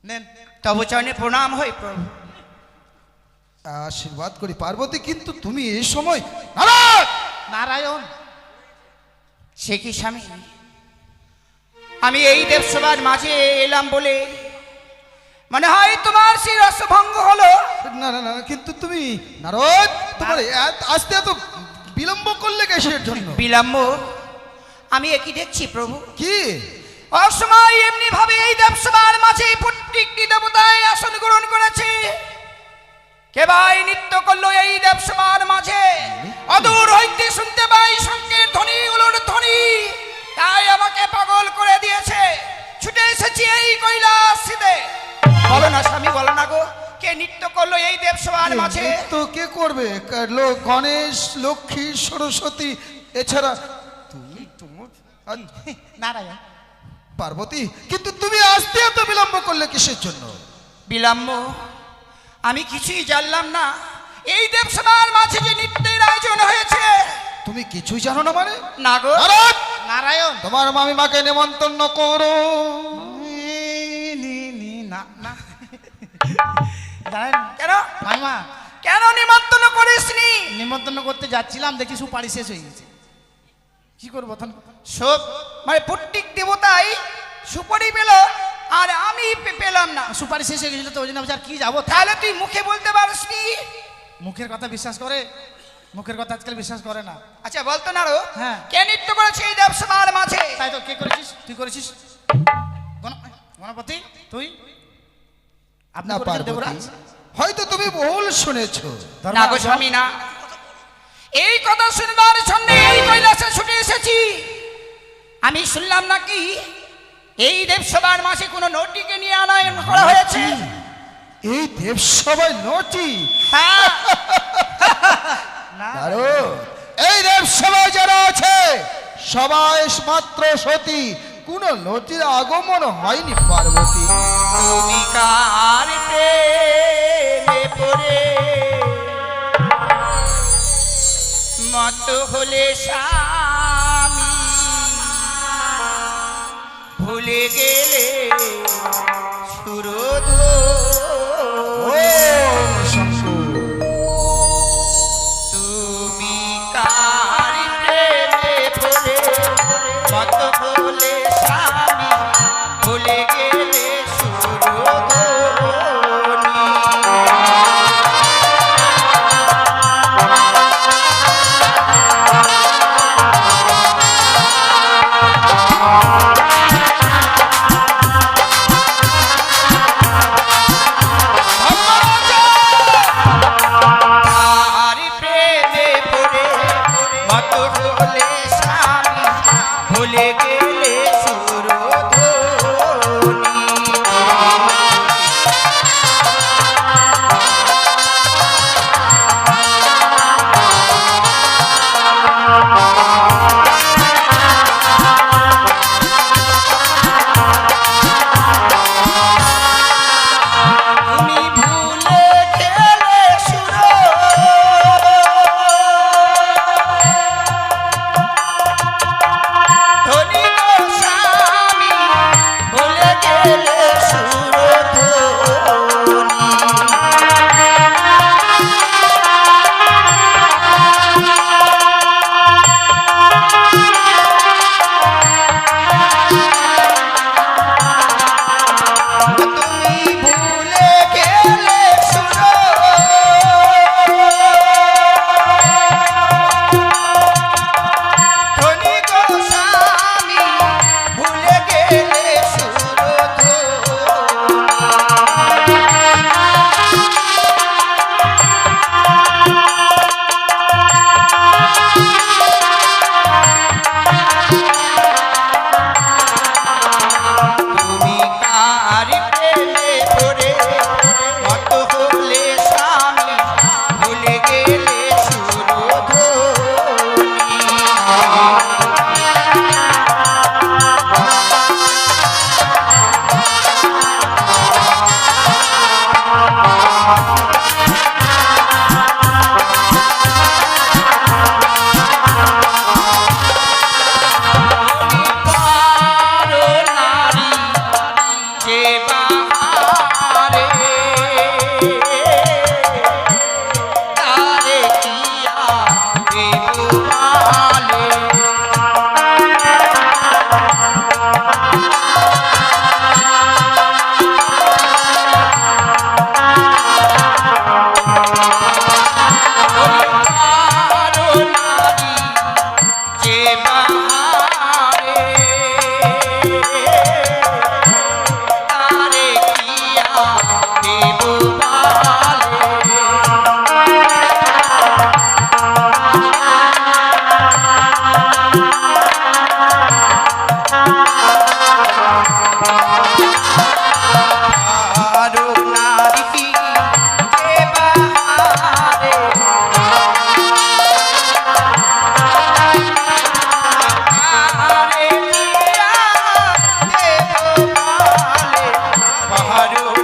নেন। তবু চরণে প্রণাম হই প্রভু। আশীর্বাদ করি পার্বতী, কিন্তু তুমি এই সময় নারদ! নারায়ণ, সে কি স্বামী, আমি এই দেবসভার মাঝে এলাম বলে মনে হয় তোমার সেই রসভঙ্গ হলো। না না না, কিন্তু তুমি নারদ, তোমার আসতে এত বিলম্ব করলে কিসের জন্য? বিলম্ব? আমি একই দেখছি প্রভু। কি? অসময় এমনি ভাবে এই দেবসভার মাঝে প্রত্যেকটি দেবতায় আসন গ্রহণ করেছে। কে ভাই নৃত্য করলো এই দেবসভার মাঝে? অদূর হইতে শুনতে পাই শঙ্কের ধ্বনি, উলুর ধ্বনি, তাই আমাকে পাগল করে দিয়েছে। ছুটে এসেছি এই কৈলাসে। বলো না স্বামী, বলো না গো, কে নৃত্য করলো এই দেবসভার মাঝে? তো কে করবে? গণেশ, লক্ষ্মী, সরস্বতী, এছাড়া তুমি তোমার নারায়ণ। পার্বতী, কিন্তু তুমি আসতে এত বিলম্ব করলে কিসের জন্য? বিলম্ব? আমি কিছুই জানলাম না এই দেবসভার মাঝে যে নৃত্যের আয়োজন হয়েছে। তুমি কিছুই জানো না মানে? না গো। নারদ, নারায়ণ। তোমার মামিমাকে নিমন্ত্রণ করো। না না জানেন কেন? মাইমা, কেন নিমন্ত্রণ করিসনি? নিমন্ত্রণ করতে যাচ্ছিলাম, দেখি সুপারি শেষ হয়ে গেছে। কি করবো তখন? সব মানে প্রত্যেক দেবতাই সুপারি পেল আর আমি পেলাম না। সুপারি শেষ হয়ে গেছিল তো ওই জন্য আর কি যাবো। তাহলে তুই মুখে বলতে পারিসনি? মুখের কথা বিশ্বাস করে? মুখের কথা আজকাল বিশ্বাস করে না। আচ্ছা বলতো না রো, হ্যাঁ। কে নৃত্য করেছে এই দেবসভার মাঝে? তাই তো, কে করেছিস? তুই করেছিস? গণপতি তুই? আপনি না করেছেন পার্বতী, দেবরাজ? হয়তো তুমি ভুল শুনেছো। না গো স্বামী, না। এই কথা শুনবার জন্য এই কৈলাসে ছুটে এসেছি। আমি শুনলাম নাকি এই দেবসভার মাঝে কোনো নটিকে নিয়ে আনয়ন করা হয়েছে। এই দেবসভায় নটি? হ্যাঁ। নারদ, এই দেবসভায় যারা আছে সবাই মাত্র সতী, কোন নটির আগমন হয়নি পার্বতী। তুমি কার প্রেমে পড়ে মত হলে স্বামী, ভুলে গেলে সুরধুনী। তুমি কার প্রেমে পড়ে মত হলে স্বামী, ভুলে গেলে সুরধুনী।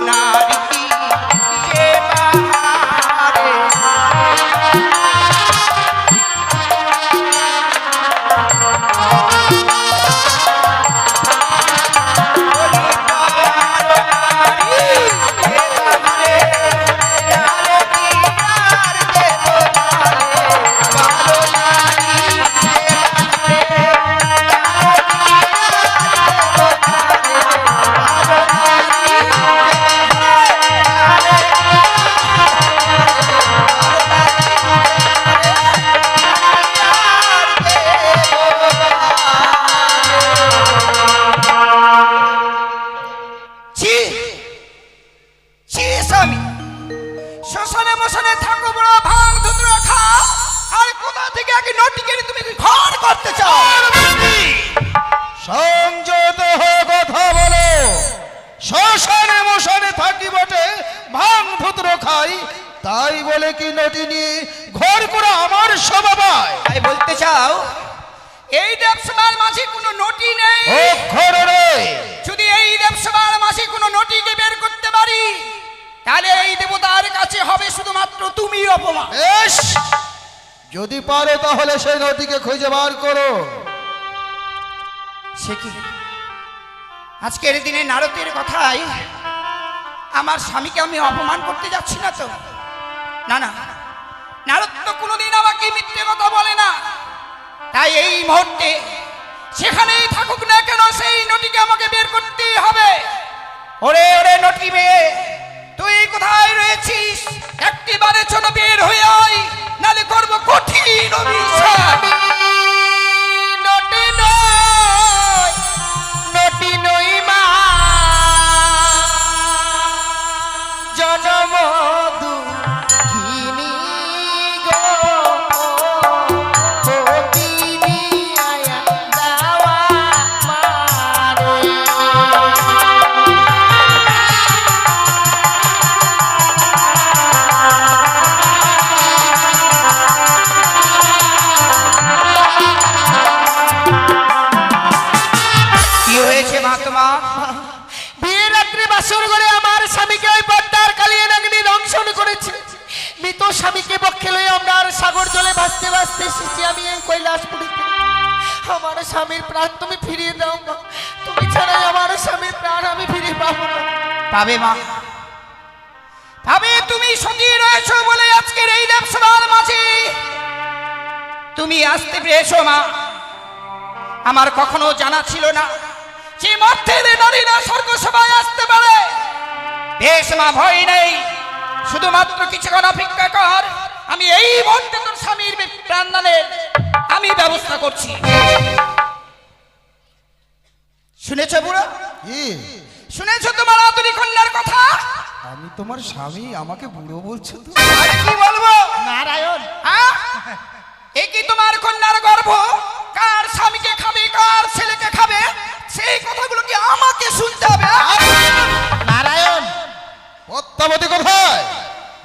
নারী যে বাহারে স্বামী শ্মশানে মশানে থাকো বড় ভাঙ ধুতরা খাও আর কোথা থেকে আগে নটিকে তুমি ঘর করতে চাও সংযত হয়ে কথা বলো। শ্মশানে মশানে থাকি বটে, ভাঙ ধুত্র খাই, তাই বলে কি নটি নিয়ে ঘর করে আমার স্বভাবায়? তাই বলতে চাও এই দেবসভার মাঝে কোনো নটি নেই? অক্ষর রে, যদি এই দেবসভার মাঝে কোনো নটিকে বের করতে পারি তাহলে এই দেবতার কাছে হবে শুধুমাত্র তুমি অপমান। বেশ, যদি পারো তাহলে সেই নদীকে খুঁজে বার করো। সে কি আজকের দিনে নারদের কথায় আমার স্বামীকে আমি অপমান করতে যাচ্ছি না তো? না না, নারদ তো কোনোদিন আমাকে মিথ্যে কথা বলে না। তাই এই মুহূর্তে সেখানেই থাকুক না কেন সেই নটিকে আমাকে বের করতেই হবে। ওরে ওরে নটি মেয়ে, তুই কোথায় রয়েছিস? একটিবারের জন্য বের হয়ে আয়, নালে করবো কঠিন অভিশাপ। নটি নয়, নটি নই মা, জনম দুঃখিনী গো, সতিনী আয়া দাওয়া মারে। কি হয়েছে মা তোমার? বিয়ের রাত্রে বাসর ঘরে আমার স্বামীকে ওই পদ্মার কালিয়ে নাগিনী দংশন করেছে। মৃত স্বামীকে পক্ষে লয়ে আমরা আর সাগর জলে ভাসতে ভাসতে এসেছি আমি এই কৈলাসপুরীতে। আমার স্বামীর প্রাণ তুমি ফিরিয়ে দাও মা, তুমি ছাড়াই আমার স্বামীর প্রাণ আমি ফিরে পাবো না। পাবে মা, পাবে। তুমি সঙ্গী রয়েছো বলে আজকের এই দেবসভার মাঝে তুমি আসতে পেরেছো মা। আমার কখনো জানা ছিল না যে মর্তের নারীরা স্বর্গ সভায় আসতে পারে। বেশ মা, ভয় নেই, শুধুমাত্র কিছুক্ষণ অপেক্ষা কর। আমি এই মুহূর্তে তোর স্বামীর প্রাণদানের আমি ব্যবস্থা করছি। শুনেছো বুড়ো? কি? শুনেছো তোমার আদুরি কন্যার কথা? আমি তোমার স্বামী, আমাকে বুড়ো বলছো তো? আর কি বলবো? নারায়ণ, হ্যাঁ? এ কি তোমার কন্যার গর্ভ? কার স্বামীকে খাবে, কার ছেলেকে খাবে, সেই কথাগুলো কি আমাকে শুনতে হবে? নারায়ণ, পদ্মাবতী কোথায়?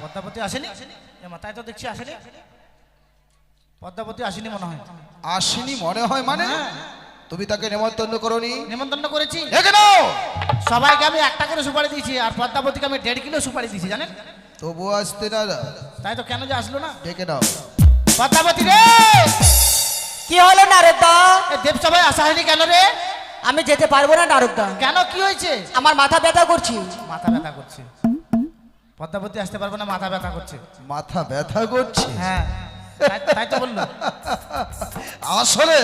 পদ্মাবতী আসেনি? এ মাথায় তো দেখছি আসেনি। পদ্মাবতী আসেনি মনে হয়। আসেনি মনে হয় মানে? তুমি তাকে নেমন্তন্ন করোনি? নিমন্ত্রণ করেছি দেখে নাও, সবাইকে, আমি 1 করে সুপারি দিয়েছি আর পদ্মাবতীকে আমি 1.5 কিলো সুপারি দিয়েছি জানেন। তবু আসতে না। তাই তো কেন যে আসলো না? ডেকে নাও। পদ্মাবতী রে, কি হলো নারদা? এ দেব সবাই আসা হয়নি কেন রে? আমি যেতে পারবো না নারদা, কেন, কি হয়েছে? আমার মাথা ব্যথা করছি। মাথা ব্যথা করছে। পদ্মাবতী আসতে পারবো না, মাথা ব্যথা করছে। মাথা ব্যথা করছে? হ্যাঁ, তাই তো বললো। আসলে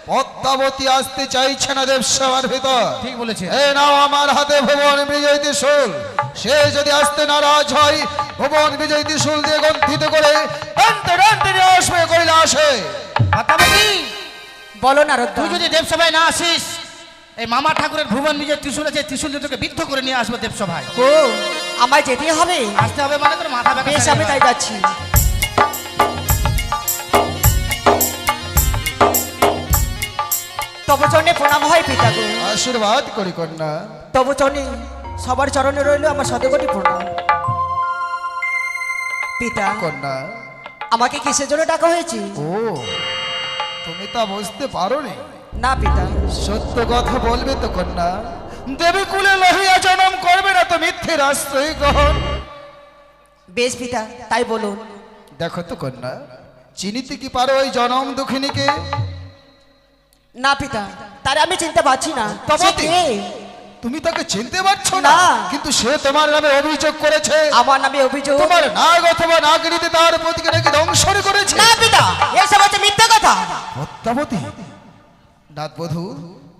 পদ্মাবতী আসতে চাইছে না দেবসভার ভিতর। ঠিক বলেছে। এই নাও আমার হাতে ভুবন বিজয় ত্রিশূল। সে যদি আসতে নারাজ হয়, ভুবন বিজয় ত্রিশূল দিয়ে গন্থিত করে টানতে টানতে নিয়ে আসবে কৈলাসে। পদ্মাবতী, বলো নারদা। তুই যদি দেবসভায় না আসিস, এই মামা ঠাকুরের ভুবন বিজয় ত্রিশূল আছে, ত্রিশূল দিয়ে তোকে বিদ্ধ করে নিয়ে আসবো দেবসভায়। ও, আমায় যেতে হবে? আসতে হবে মানে তোর মাথা ব্যথা। বেশ, আমি তাই যাচ্ছি। তবু চরণে প্রণাম হয় পিতা গো। আশীর্বাদ করি কন্যা। তবু চরণে সবার চরণে রইল আমার শতকোটি প্রণাম। পিতা, কন্যা, আমাকে কিসের জন্য ডাকা হয়েছে? ও তুমি তা বুঝতে পারোনি? না পিতা। সত্য কথা বলবে তো কন্যা? দেবী কুলে লহিয়া জন্ম করবে না তো মিথ্যা তীর্থের আশ্রয় গ্রহণ। বেশ পিতা, তাই বলুন। দেখো তো কন্যা, চিনিতে কি পারো ওই জনম দুঃখিনীকে? না পিতা, তারে আমি চিনতে পারছি না। তবে সে কে? তুমি তাকে চিনতে পারছো না? না। কিন্তু সে তোমার নামে অভিযোগ করেছে। আমার নামে অভিযোগ? তোমার নাগ অথবা নাগরিতে তার পতিকে নাকি ধ্বংসন করেছে। না পিতা, এসব হচ্ছে মিথ্যা কথা। পদ্মাবতী, নাথবধূ,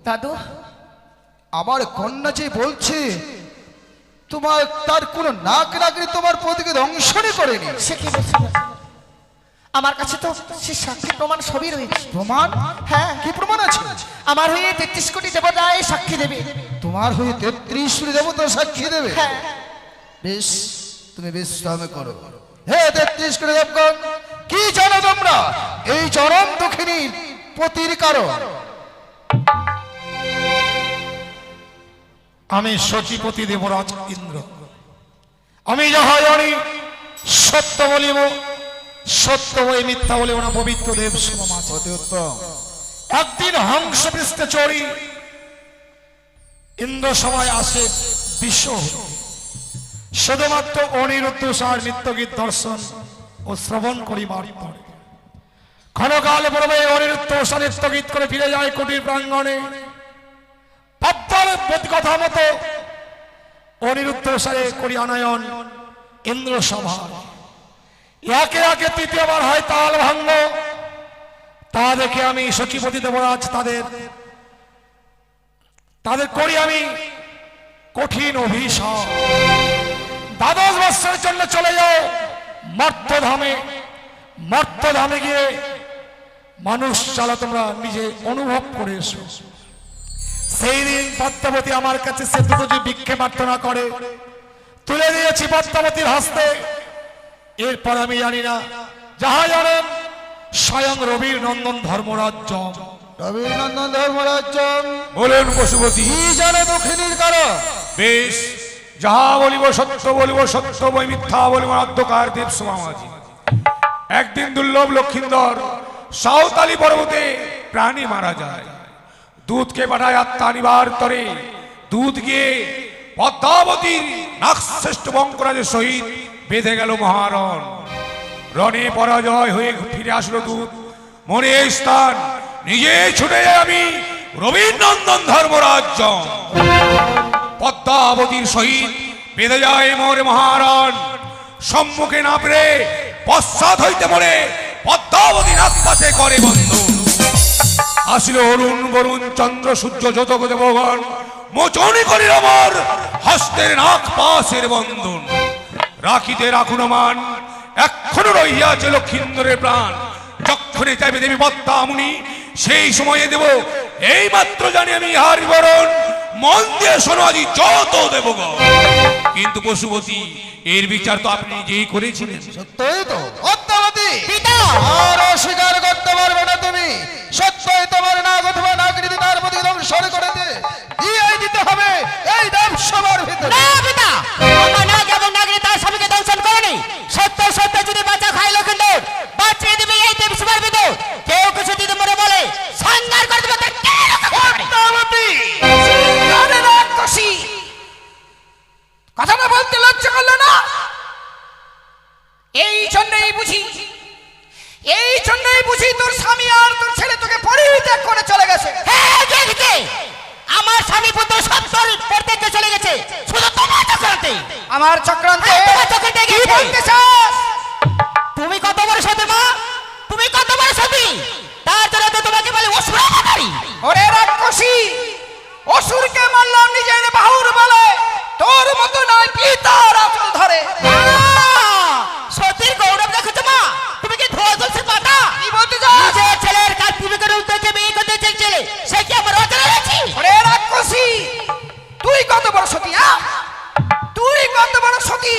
দাদু, আমার কন্যা যে বলছে তোমার তার কোনো নাক নাগরি তোমার পতিকে ধ্বংসনই করেনি। সে কি বলছে? আমার কাছে তো সে সাক্ষী প্রমাণ সবই রয়েছে। প্রমাণ? হ্যাঁ, কি প্রমাণ আছে? আমার হয়ে 33 কোটি দেবতায় সাক্ষী দেবে। তোমার হয়ে 33 কোটি দেবতা সাক্ষী দেবে? হ্যাঁ। বেশ, তুমি বিশ্রাম করো। হে 33 কোটি দেবগণ, কি জানো তোমরা এই চরম দুঃখিনীর পতির কারণ? আমি সচিপতি দেবরাজ ইন্দ্র। আমি যাহা জানি সত্য বলিব, সত্য বই মিথ্যা বলিব না। পবিত্র দেব সমাজ অতি উত্তম। একদিন হংস পৃষ্ঠে চড়ি ইন্দ্র সভায় আসে বিশ্ব, শুধুমাত্র অনিরুদ্ধ সার নিত্যগীত দর্শন ও শ্রবণ করিবার পরে ক্ষণকাল পূর্বে অনিরুদ্ধ সার নিত্যগীত করে ফিরে যায় কুটির প্রাঙ্গণে। পদ্মার কথা মতো অনিরুদ্ধ সারে করি আনয়ন ইন্দ্র সভা। একে একে তৃতীয়বার হয় তাল ভাঙ্গ। তা দেখে আমি সচিপতি দেবরাজ তাদের করি আমি কঠিন অভিশাপ। 12 বৎসরের জন্য চলে যাও মর্তধামে। মর্তধামে গিয়ে মানুষ চালা তোমরা নিজে অনুভব করে এসো। সেই দিন পদ্মাবতী আমার কাছে সে দুটো যে ভিক্ষে প্রার্থনা করে তুলে দিয়েছি পদ্মাবতীর হস্তে। এরপর আমি জানি না, যাহা জানেন স্বয়ং রবির নন্দন ধর্মরাজ্য। রবিনন্দন ধর্মরাজ্য বলেন পশুপতি, কি জানো দুঃখিনীর কারণ? বেশ, যাহা বলিব সত্য বলিব, সত্য বই মিথ্যা বলিব অধ্যকার দেব সমাজি। একদিন দুর্লভ লক্ষিন্দর সাঁওতালি পর্বতে প্রাণী মারা যায়। দুধকে পাঠায় আত্মা নিবার তরে। দুধ গিয়ে পদ্মাবতীর নাগশ্রেষ্ঠ বঙ্করাজের সহিত বেঁধে গেল মহারণ। রণে পরাজয় হয়ে ফিরে আসলো দুধ। মনে এই স্থান নিজে ছুটে যাই আমি রবীন্দ্রনন্দন ধর্মরাজ্য। পদ্মাবতীর সহিত বেঁধে যায় মোর মহারণ। সম্মুখে না পেরে পশ্চাৎ হইতে মরে পদ্মাবতী নাক পাশে করে বন্ধু। আসিল অরুণ বরুণ চন্দ্র সূর্য যতক দেবগণ। মোচনে করিল আমার হস্তের নাক পাশের বন্ধন। রাখিতে রাখুন মান, এখনো রহিয়াছে লক্ষিন্দরের প্রাণ। যখনই চাইবে দেবী পদ্মামুনি সেই সময়ে দেব। এই মাত্র জানি আমি ইহার বিবরণ। মন দিয়ে শোনো আজি যত দেবগণ। কিন্তু পশুপতি, এর বিচার তো আপনি নিজেই করেছিলেন। সত্যই তো পদ্মাবতী, পিতা! আর অস্বীকার করতে পারবে না তুমি। সত্যই তোমার নাগ অথবা নাগরিতে তার প্রতি ধ্বংসন করে দিয়ে দিতে হবে এই দেব সভার ভিতরে। না পিতা, আমার নাগ এবং নাগরিক তার স্বামীকে দংশন করেনি। সত্য সত্য যদি বাঁচা খায় লক্ষিন্দর, বাঁচিয়ে দিবে এই দেব সভার ভিতর। কেউ কিছু দিতে মনে বলে সংহার করে দেবে। পদ্মাবতী, আরে রাক্ষসী, কথাটা বলতে লজ্জা করলে না? এই জন্যই বুঝি তোর স্বামী আর তোর ছেলে তোকে পরিত্যাগ করে চলে গেছে। হ্যাঁ, দেখতে আমার স্বামী পুত্র সব তোর পরিত্যাগ চলে গেছে, শুধু তোমার চক্রান্তে। আমার চক্রান্তে? হ্যাঁ, তোমার চক্রান্তে কি গেছে। বলতে চাস? তুমি কত বড় সতী মা, তুমি কত বড় সতী, তার জন্য তো তোমাকে বলে অসুরকারী। ওরে রাক্ষসী, অসুরকে মারলাম নিজের বাহুর বলে, তোর মতো নয় পিতার আঁচল ধরে। সতীর গৌরব দেখেছো মা, তুমি কি ধোয়া তুলছে পাতা? কি বলতে চাস? নিজের ছেলের কাজ তুমি করে উত্তরকে বিয়ে করতে চেয়েছিলে, সে কি আমার অচেনা রয়েছে? ওরে রাক্ষসী, তুই কত বড় সতী? তুই কত বড় সতী?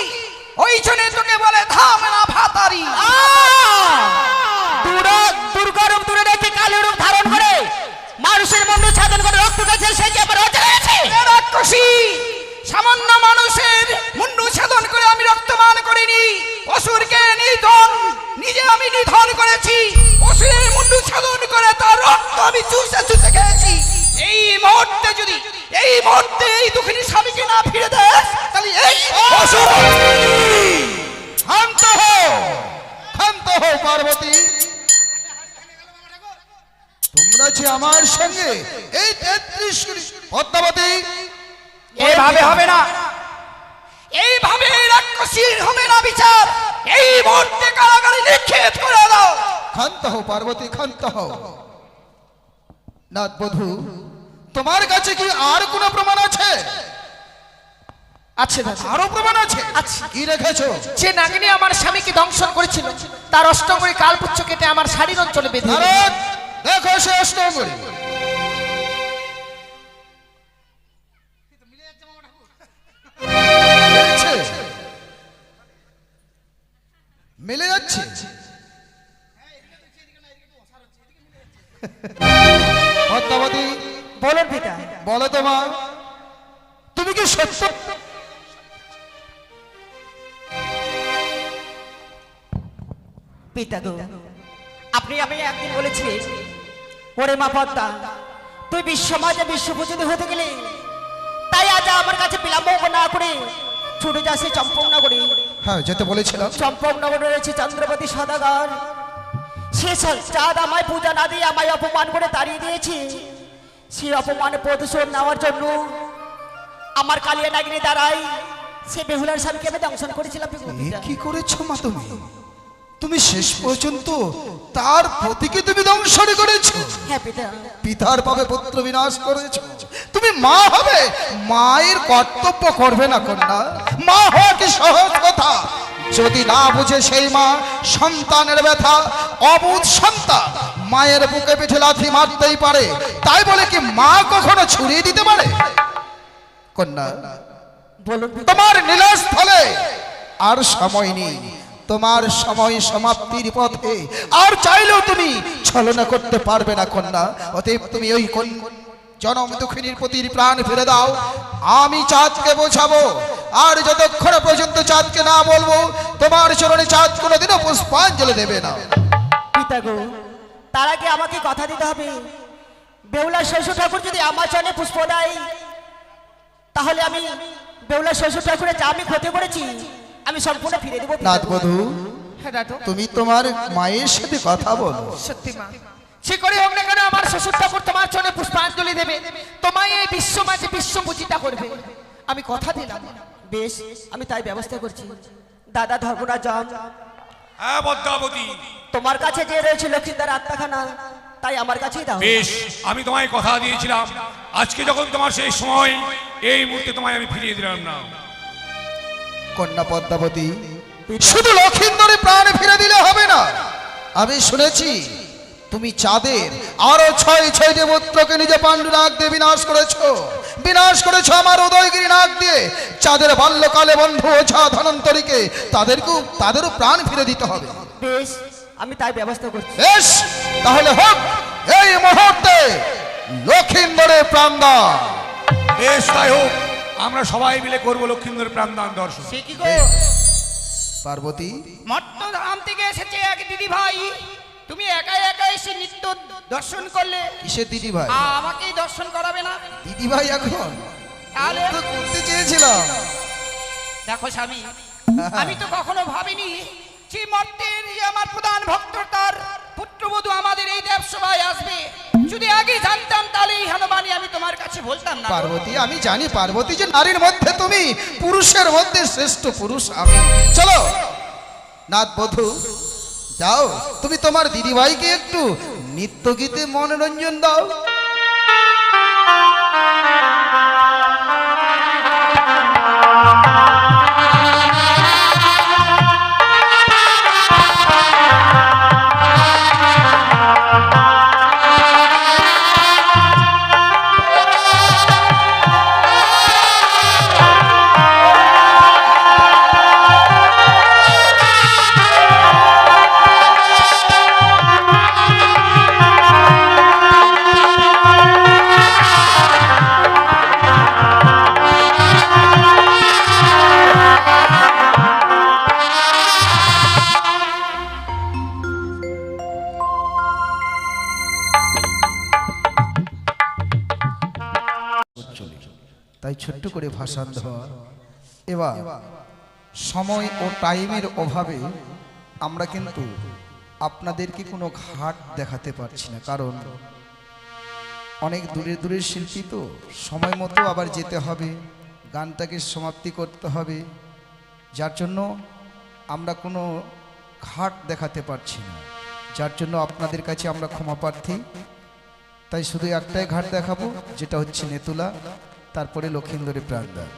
ওই জন্য তোকে বলে ধামনা ভাতারি। দুর্গরূপ দূরে রেখে কালো রূপ ধারণ করে মানুষের বন্ধু সাধন করে রক্ত খাচ্ছে, সে কি আমার অচেনা রয়েছে? রাক্ষসী, সামান্য মানুষের মুন্ডু ছেদন করে আমি রক্তমান করিনি। অসুরকে নিজে আমি নিধন করেছি। অসুরের মুন্ডু ছেদন করে তার রক্ত আমি চুষে চুষে খেয়েছি। এই মুহূর্তে এই দুঃখিনী স্বামীকে না ফিরে দেস, তাহলে এই থেকে এই 33 কোটি পদ্মাবতী এইভাবে হবে না, এইভাবে রাক্ষসীর হবে না বিচার। এই মুহূর্তে কারাগারে নিক্ষেপ করে দাও। ক্ষান্ত হও পার্বতী, ক্ষান্ত হও। নাথ বধূ, তোমার কাছে কি আর কোনো প্রমাণ আছে? আছে দাদা, আরো প্রমাণ আছে? কি রেখেছো? যে নাগিনী আমার স্বামীকে দংশন করেছিল তার অষ্টঙ্গরি কালপুচ্ছ কেটে আমার শাড়ির অঞ্চলে বেঁধে দিয়েছে। নারদ, দেখো সে অষ্টঙ্গরি। মিলছে? মিলে যাচ্ছে? পদ্মাবতী, বলুন পিতা। বলো তো মা, তুমি কি সত্য? পিতা গো, আপনি আমি একদিন বলেছিলেন, ওরে মা পদ্মা, তুই বিশ্ব সমাজে বিশ্বপূজিত হতে গেলে তাই আজ আমার কাছে বিলম্ব না করে ছুটে যা সে চম্পকনগরে। হ্যাঁ, যেতে বলেছিলাম। চম্পকনগরে রয়েছে চন্দ্রপতি সদাগর। সে চাঁদ আমায় পূজা না দিয়ে আমায় অপমান করে তাড়িয়ে দিয়েছে। সে অপমানে প্রতিশোধ নেওয়ার জন্য আমার কালিয়া নাগিনী দ্বারাই সে বেহুলার স্বামীকে আমি দংশন করেছিলাম। এ কি করেছো মা তুমি? তুমি শেষ পর্যন্ত তার পতিকে তুমি ধ্বংসন করেছো। হ্যাঁ পিতা। পিতার পাবে পুত্র বিনাশ করেছো। তুমি মা হবে, মায়ের কর্তব্য করবে না কন্যা? মা হওয়া কি সহজ কথা? যদি না বুঝে সেই মা সন্তানের ব্যথা, অবুঝ সন্তান মায়ের বুকে পিঠে লাথি মারতেই পারে, তাই বলে কি মা কখনো ছুড়িয়ে দিতে পারে? কন্যা, বলুন। তোমার নীলাস্থলে আর সময় নেই। তোমার সময় সমাপ্তির পথে। আর চাইলেও তুমি ছলনা করতে পারবে না কন্যা। অতএব তুমি ওই জনম দুঃখিনীর পতির প্রাণ ফিরে দাও। আমি চাঁদকে বোঝাবো, আর যতক্ষণ পর্যন্ত চাঁদকে না বলবো তোমার চরণে চাঁদ কোনোদিনও পুষ্পাঞ্জলি দেবে না। পিতা গো, তার আগে আমাকে কথা দিতে হবে, বেহুলার শ্বশুর ঠাকুর যদি আমার চরণে পুষ্প দেয় তাহলে আমি বেহুলার শ্বশুর ঠাকুরের যা আমি ক্ষতি করেছি আমি সম্পূর্ণ ফিরে দেবো। নাথ বধূ, হ্যাঁ দাদু, তুমি তোমার মায়ের সাথে কথা বলো। সত্যি মা, সে করে হোক না কেন আমার শ্বশুর ঠাকুর তোমার চরণে পুষ্পাঞ্জলি দেবে, তোমায় এই বিশ্ব মাঝে বিশ্ব পূজিতা করবে, আমি কথা দিলাম। বেশ, আমি তাই ব্যবস্থা করছি। দাদা ধর্মরাজ, হ্যাঁ পদ্মাবতী, তোমার কাছে যে রয়েছে লক্ষ্মীদার আত্মাখানা তাই আমার কাছেই দাও। বেশ, আমি তোমায় কথা দিয়েছিলাম, আজকে যখন তোমার সেই সময়, এই মুহূর্তে তোমায় আমি ফিরিয়ে দিলাম না। কন্যা পদ্মাবতী, শুধু লক্ষিন্দরে প্রাণ ফিরে দিলে হবে না। আমি শুনেছি তুমি চাঁদের আরো 6 দেবত্রকে নিজে পাণ্ডু নাগ দিয়ে বিনাশ করেছো। বিনাশ করেছো আমার উদয়গিরি নাগ দিয়ে। চাঁদের বাল্যকালে বন্ধু ওঝা ধনন্তরীকে তাদেরও প্রাণ ফিরে দিতে হবে। বেশ, আমি তাই ব্যবস্থা করছি। বেশ, তাহলে হোক এই মুহূর্তে লক্ষিন্দরে প্রাণদান। বেশ, তাই হোক, আমরা সবাই মিলে করবো লক্ষিন্দর প্রাণদান দর্শন। সে কি গো, পার্বতী, মট্টধাম থেকে এসেছে এক দিদি ভাই, তুমি একা একা এসে নিত্য দর্শন করলে, কিসের দিদি ভাই? আমাকেই দর্শন করাবে না? দিদি ভাই এখন তাহলে তো করতে চেয়েছিলাম। দেখো স্বামী, আমি তো কখনো ভাবিনি যে মর্তের যে আমার প্রধান ভক্ত তার পুত্রবধূ আমাদের এই দেবসভায় আসবে। যদি আগে জানতাম তাহলে এই হনুমানি আমি তোমার কাছে বলতাম না। পার্বতী, আমি জানি পার্বতী যে নারীর মধ্যে তুমি, পুরুষের মধ্যে শ্রেষ্ঠ পুরুষ আমি। চলো নাথ বধূ, যাও তুমি তোমার দিদিভাইকে একটু নৃত্য গীতে মনোরঞ্জন দাও। তাই ছোট্ট করে ভাষণ দেওয়া। এবার সময় ও টাইমের অভাবে আমরা কিন্তু আপনাদেরকে কোনো ঘাট দেখাতে পারছি না, কারণ অনেক দূরের দূরের শিল্পী তো, সময় মতো আবার যেতে হবে, গানটাকে সমাপ্তি করতে হবে, যার জন্য আমরা কোনো ঘাট দেখাতে পারছি না, যার জন্য আপনাদের কাছে আমরা ক্ষমা প্রার্থী। তাই শুধু একটাই ঘাট দেখাবো, যেটা হচ্ছে নেতুলা, তারপরে লক্ষিন্দরী প্রাণদান।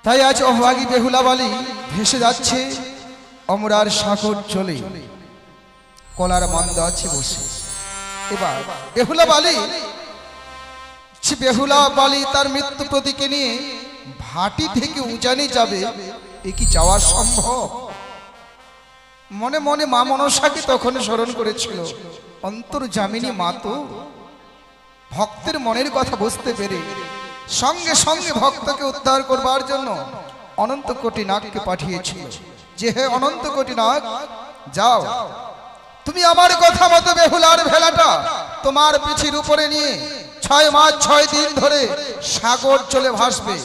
তাই আজ অভাগী বেহুলা বালি ভেসে যাচ্ছে অমরার সাগর চলে, কলার মন্দ আছে বসে। এবার বেহুলা বালি তার মৃত্যু প্রতীকে নিয়ে ভাটি থেকে উজানি যাবে, এ কি যাওয়া সম্ভব? মনে মনে মা মনসাকে তখন স্মরণ করেছিল, অন্তর্যামিনী মা তো ভক্তের মনের কথা বুঝতে পেরে সঙ্গে সঙ্গে ভক্তকে উদ্ধার করবার জন্য অনন্ত কোটি নাগকে পাঠিয়েছিল, যে হে অনন্ত কোটি নাগ, যাও তুমি আমার কথা মতো বেহুলার ভেলাটা তোমার পিঠির উপরে নিয়ে 6 মাস 6 দিন ধরে সাগর চলে ভাসবে।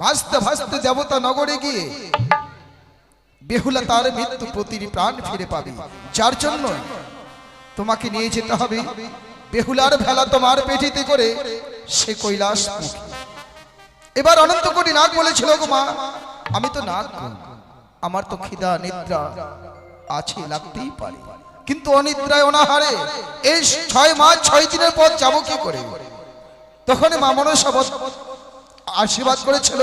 ভাসতে ভাসতে দেবতা নগরে গিয়ে বেহুলা তার মৃত্যু প্রতির প্রাণ ফিরে পাবে, যার জন্য তোমাকে নিয়ে যেতে হবে বেহুলার ভেলা তোমার পেটিতে করে সে কৈলাস মুখী। এবার অনন্ত কোটি নাগ বলেছিল, গো মা, আমি তো নাগ, আমার তো খিদা নিদ্রা আছে, লাগতেই পারে, কিন্তু অনিদ্রায় অনাহারে এই 6 মাস 6 দিনের পর যাব কি করে? তখন মা মনসা আশীর্বাদ করেছিল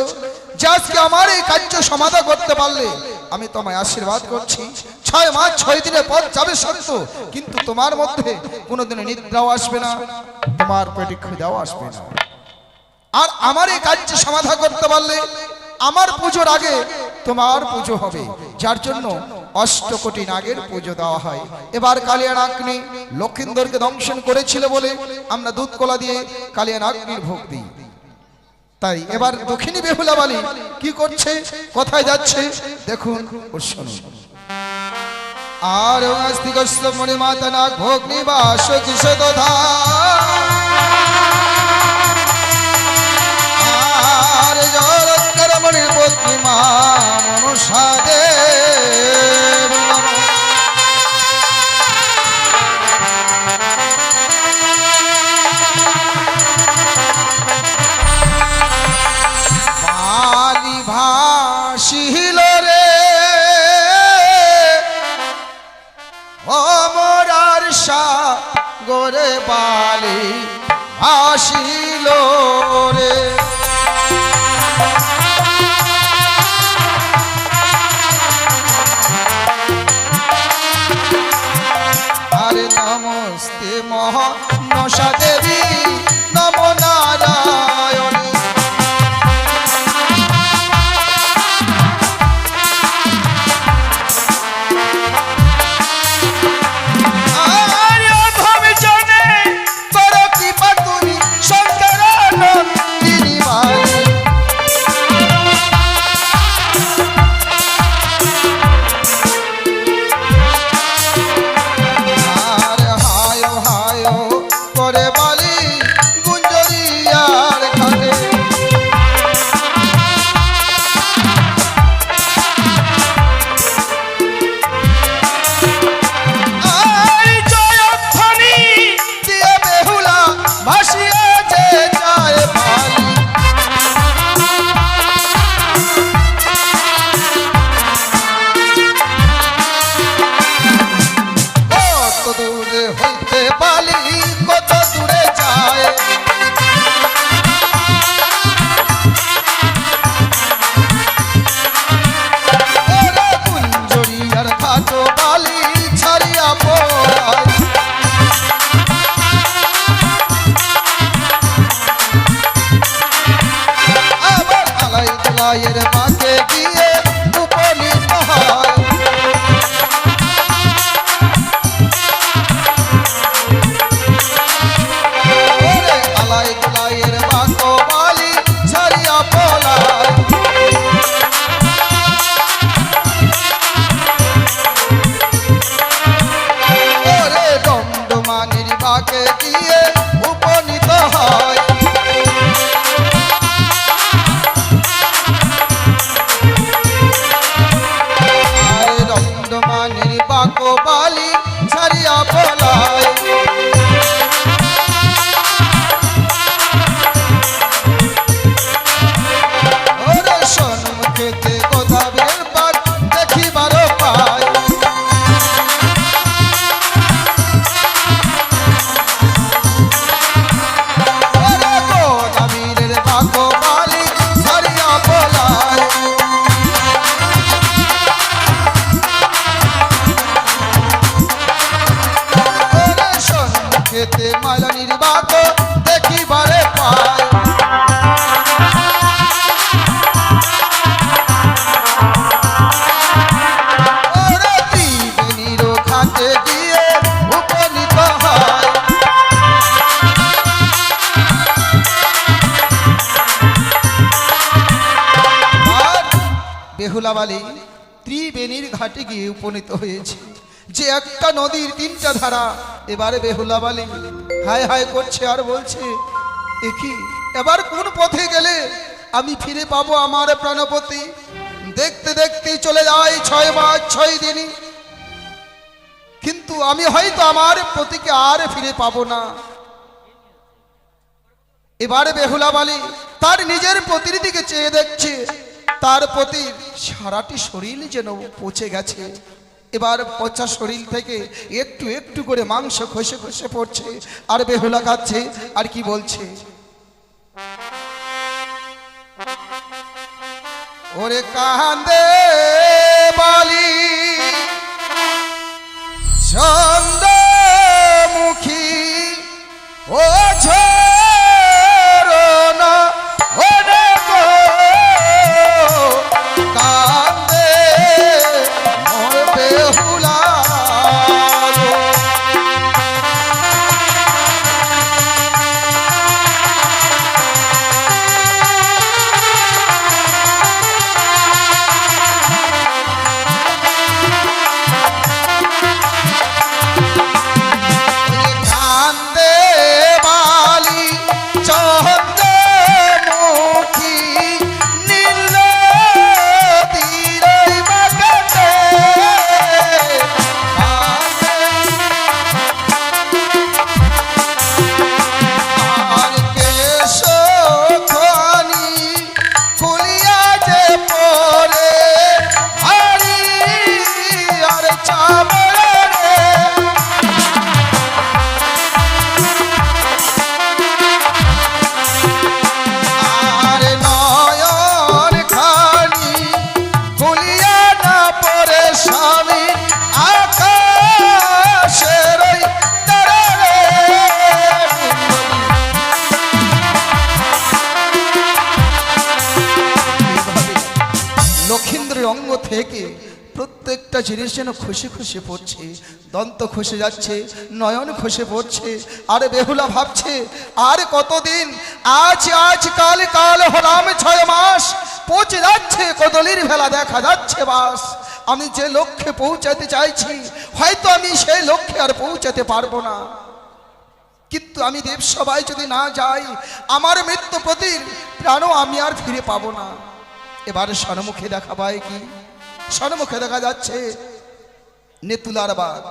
যে আজকে আমার এই কার্য সমাধা করতে পারলে আমি তোমায় আশীর্বাদ করছি, 6 মাস 6 দিনের পর যাবে সত্য, কিন্তু তোমার মধ্যে কোনোদিন নিদ্রাও আসবে না, তোমার পেটে খিদাও আসবে না। আর আমার এই কার্য সমাধা করতে পারলে আমার পুজোর আগে তোমার পুজো হবে, যার জন্য 8 কোটি নাগের পুজো দেওয়া হয়। এবার কালিয়া নাগনি লক্ষিন্দরকে দংশন করেছিল বলে আমরা দুধ কলা দিয়ে কালিয়া নাগনির ভোগ দিই। তাই এবার দক্ষিণী বেহুলা বালি কি করছে, কোথায় যাচ্ছে দেখুন ও শুনুন। আর আস্তিকস্ত মণি মাতা নাগ ভোগ নিবাস কিশোদধা, আর জলৎকর মণির পত্নী মা মনসা দেব, বালি ভাসিল রে অমরার সাগরে, বালি ভাসিল রে। আরে নমস্তে মনসা দেবী, নম নারায়ণ। বেহুলা বালি ত্রিবেণীর ঘাটে গিয়ে উপনীত হয়েছে। যে একটা নদীর তিনটা ধারা, এবারে বেহুলা বালি হায় হায় করছে আর বলছে, একি এবার কোন পথে গেলে আমি ফিরে পাবো আমার প্রাণপতি? দেখতে দেখতে চলে যায় 6 মাস 6 দিন, কিন্তু আমি হয়তো আমার পতিকে আর ফিরে পাবো না। এবারে বেহুলা বালি তার নিজের পতির দিকে চেয়ে দেখছে, তার পতির সারাটি শরীর যেন পচে গেছে। এবার পচা শরীর থেকে একটু একটু করে মাংস খসে খসে পড়ছে, আর বেহুলা খাচ্ছে আর কি বলছে, ওরে কান্দে বালি চন্দ্রমুখী ও ঝরনা ওরে গো কান্দে মোর বেহুলা গো। কান্দে বালি চন্দ্রমুখী নীল তীরে বাগাতে আর কেশ খানি খুলিয়া যে পরে হারি আর চামড়ে আর নয়ন খানি খুলিয়া না পরে স্বামী আকাশের ওই তারারে। লক্ষীন্দ্রের অঙ্গ থেকে প্রত্যেকটা জিনিস যেন খুশি খুশি পড়ছে, দন্ত খসে যাচ্ছে, নয়ন খসে পড়ছে, আর বেহুলা ভাবছে আর কতদিন, আজ আজ কাল কাল হলাম 6 মাস, পৌঁছে যাচ্ছে কদলির ভেলা দেখা যাচ্ছে বাস। আমি যে লক্ষ্যে পৌঁছাতে চাইছি হয়তো আমি সেই লক্ষ্যে আর পৌঁছাতে পারবো না, কিন্তু আমি দেবসভায় যদি না যাই আমার মৃত্যু প্রতির প্রাণও আমি আর ফিরে পাবো না। এবারে সন্মুখে দেখা পায় কি, সন্মুখে দেখা যাচ্ছে নেতুলার বাগ।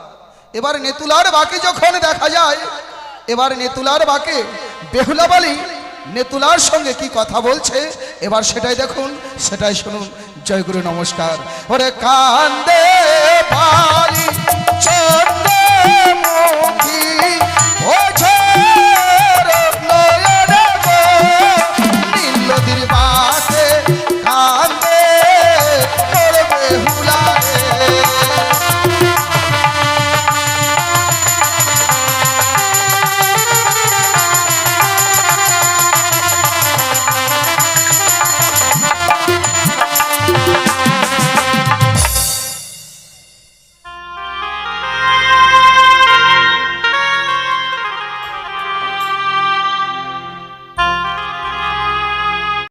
এবার নেতুলার বাকে যখন দেখা যায়, এবার নেতুলার বাকে বেহুলা বালি নেতুলার সঙ্গে কি কথা বলছে, এবার সেটাই দেখুন, সেটাই শুনুন। জয় গুরু, নমস্কার। ওরে কান্দে বালি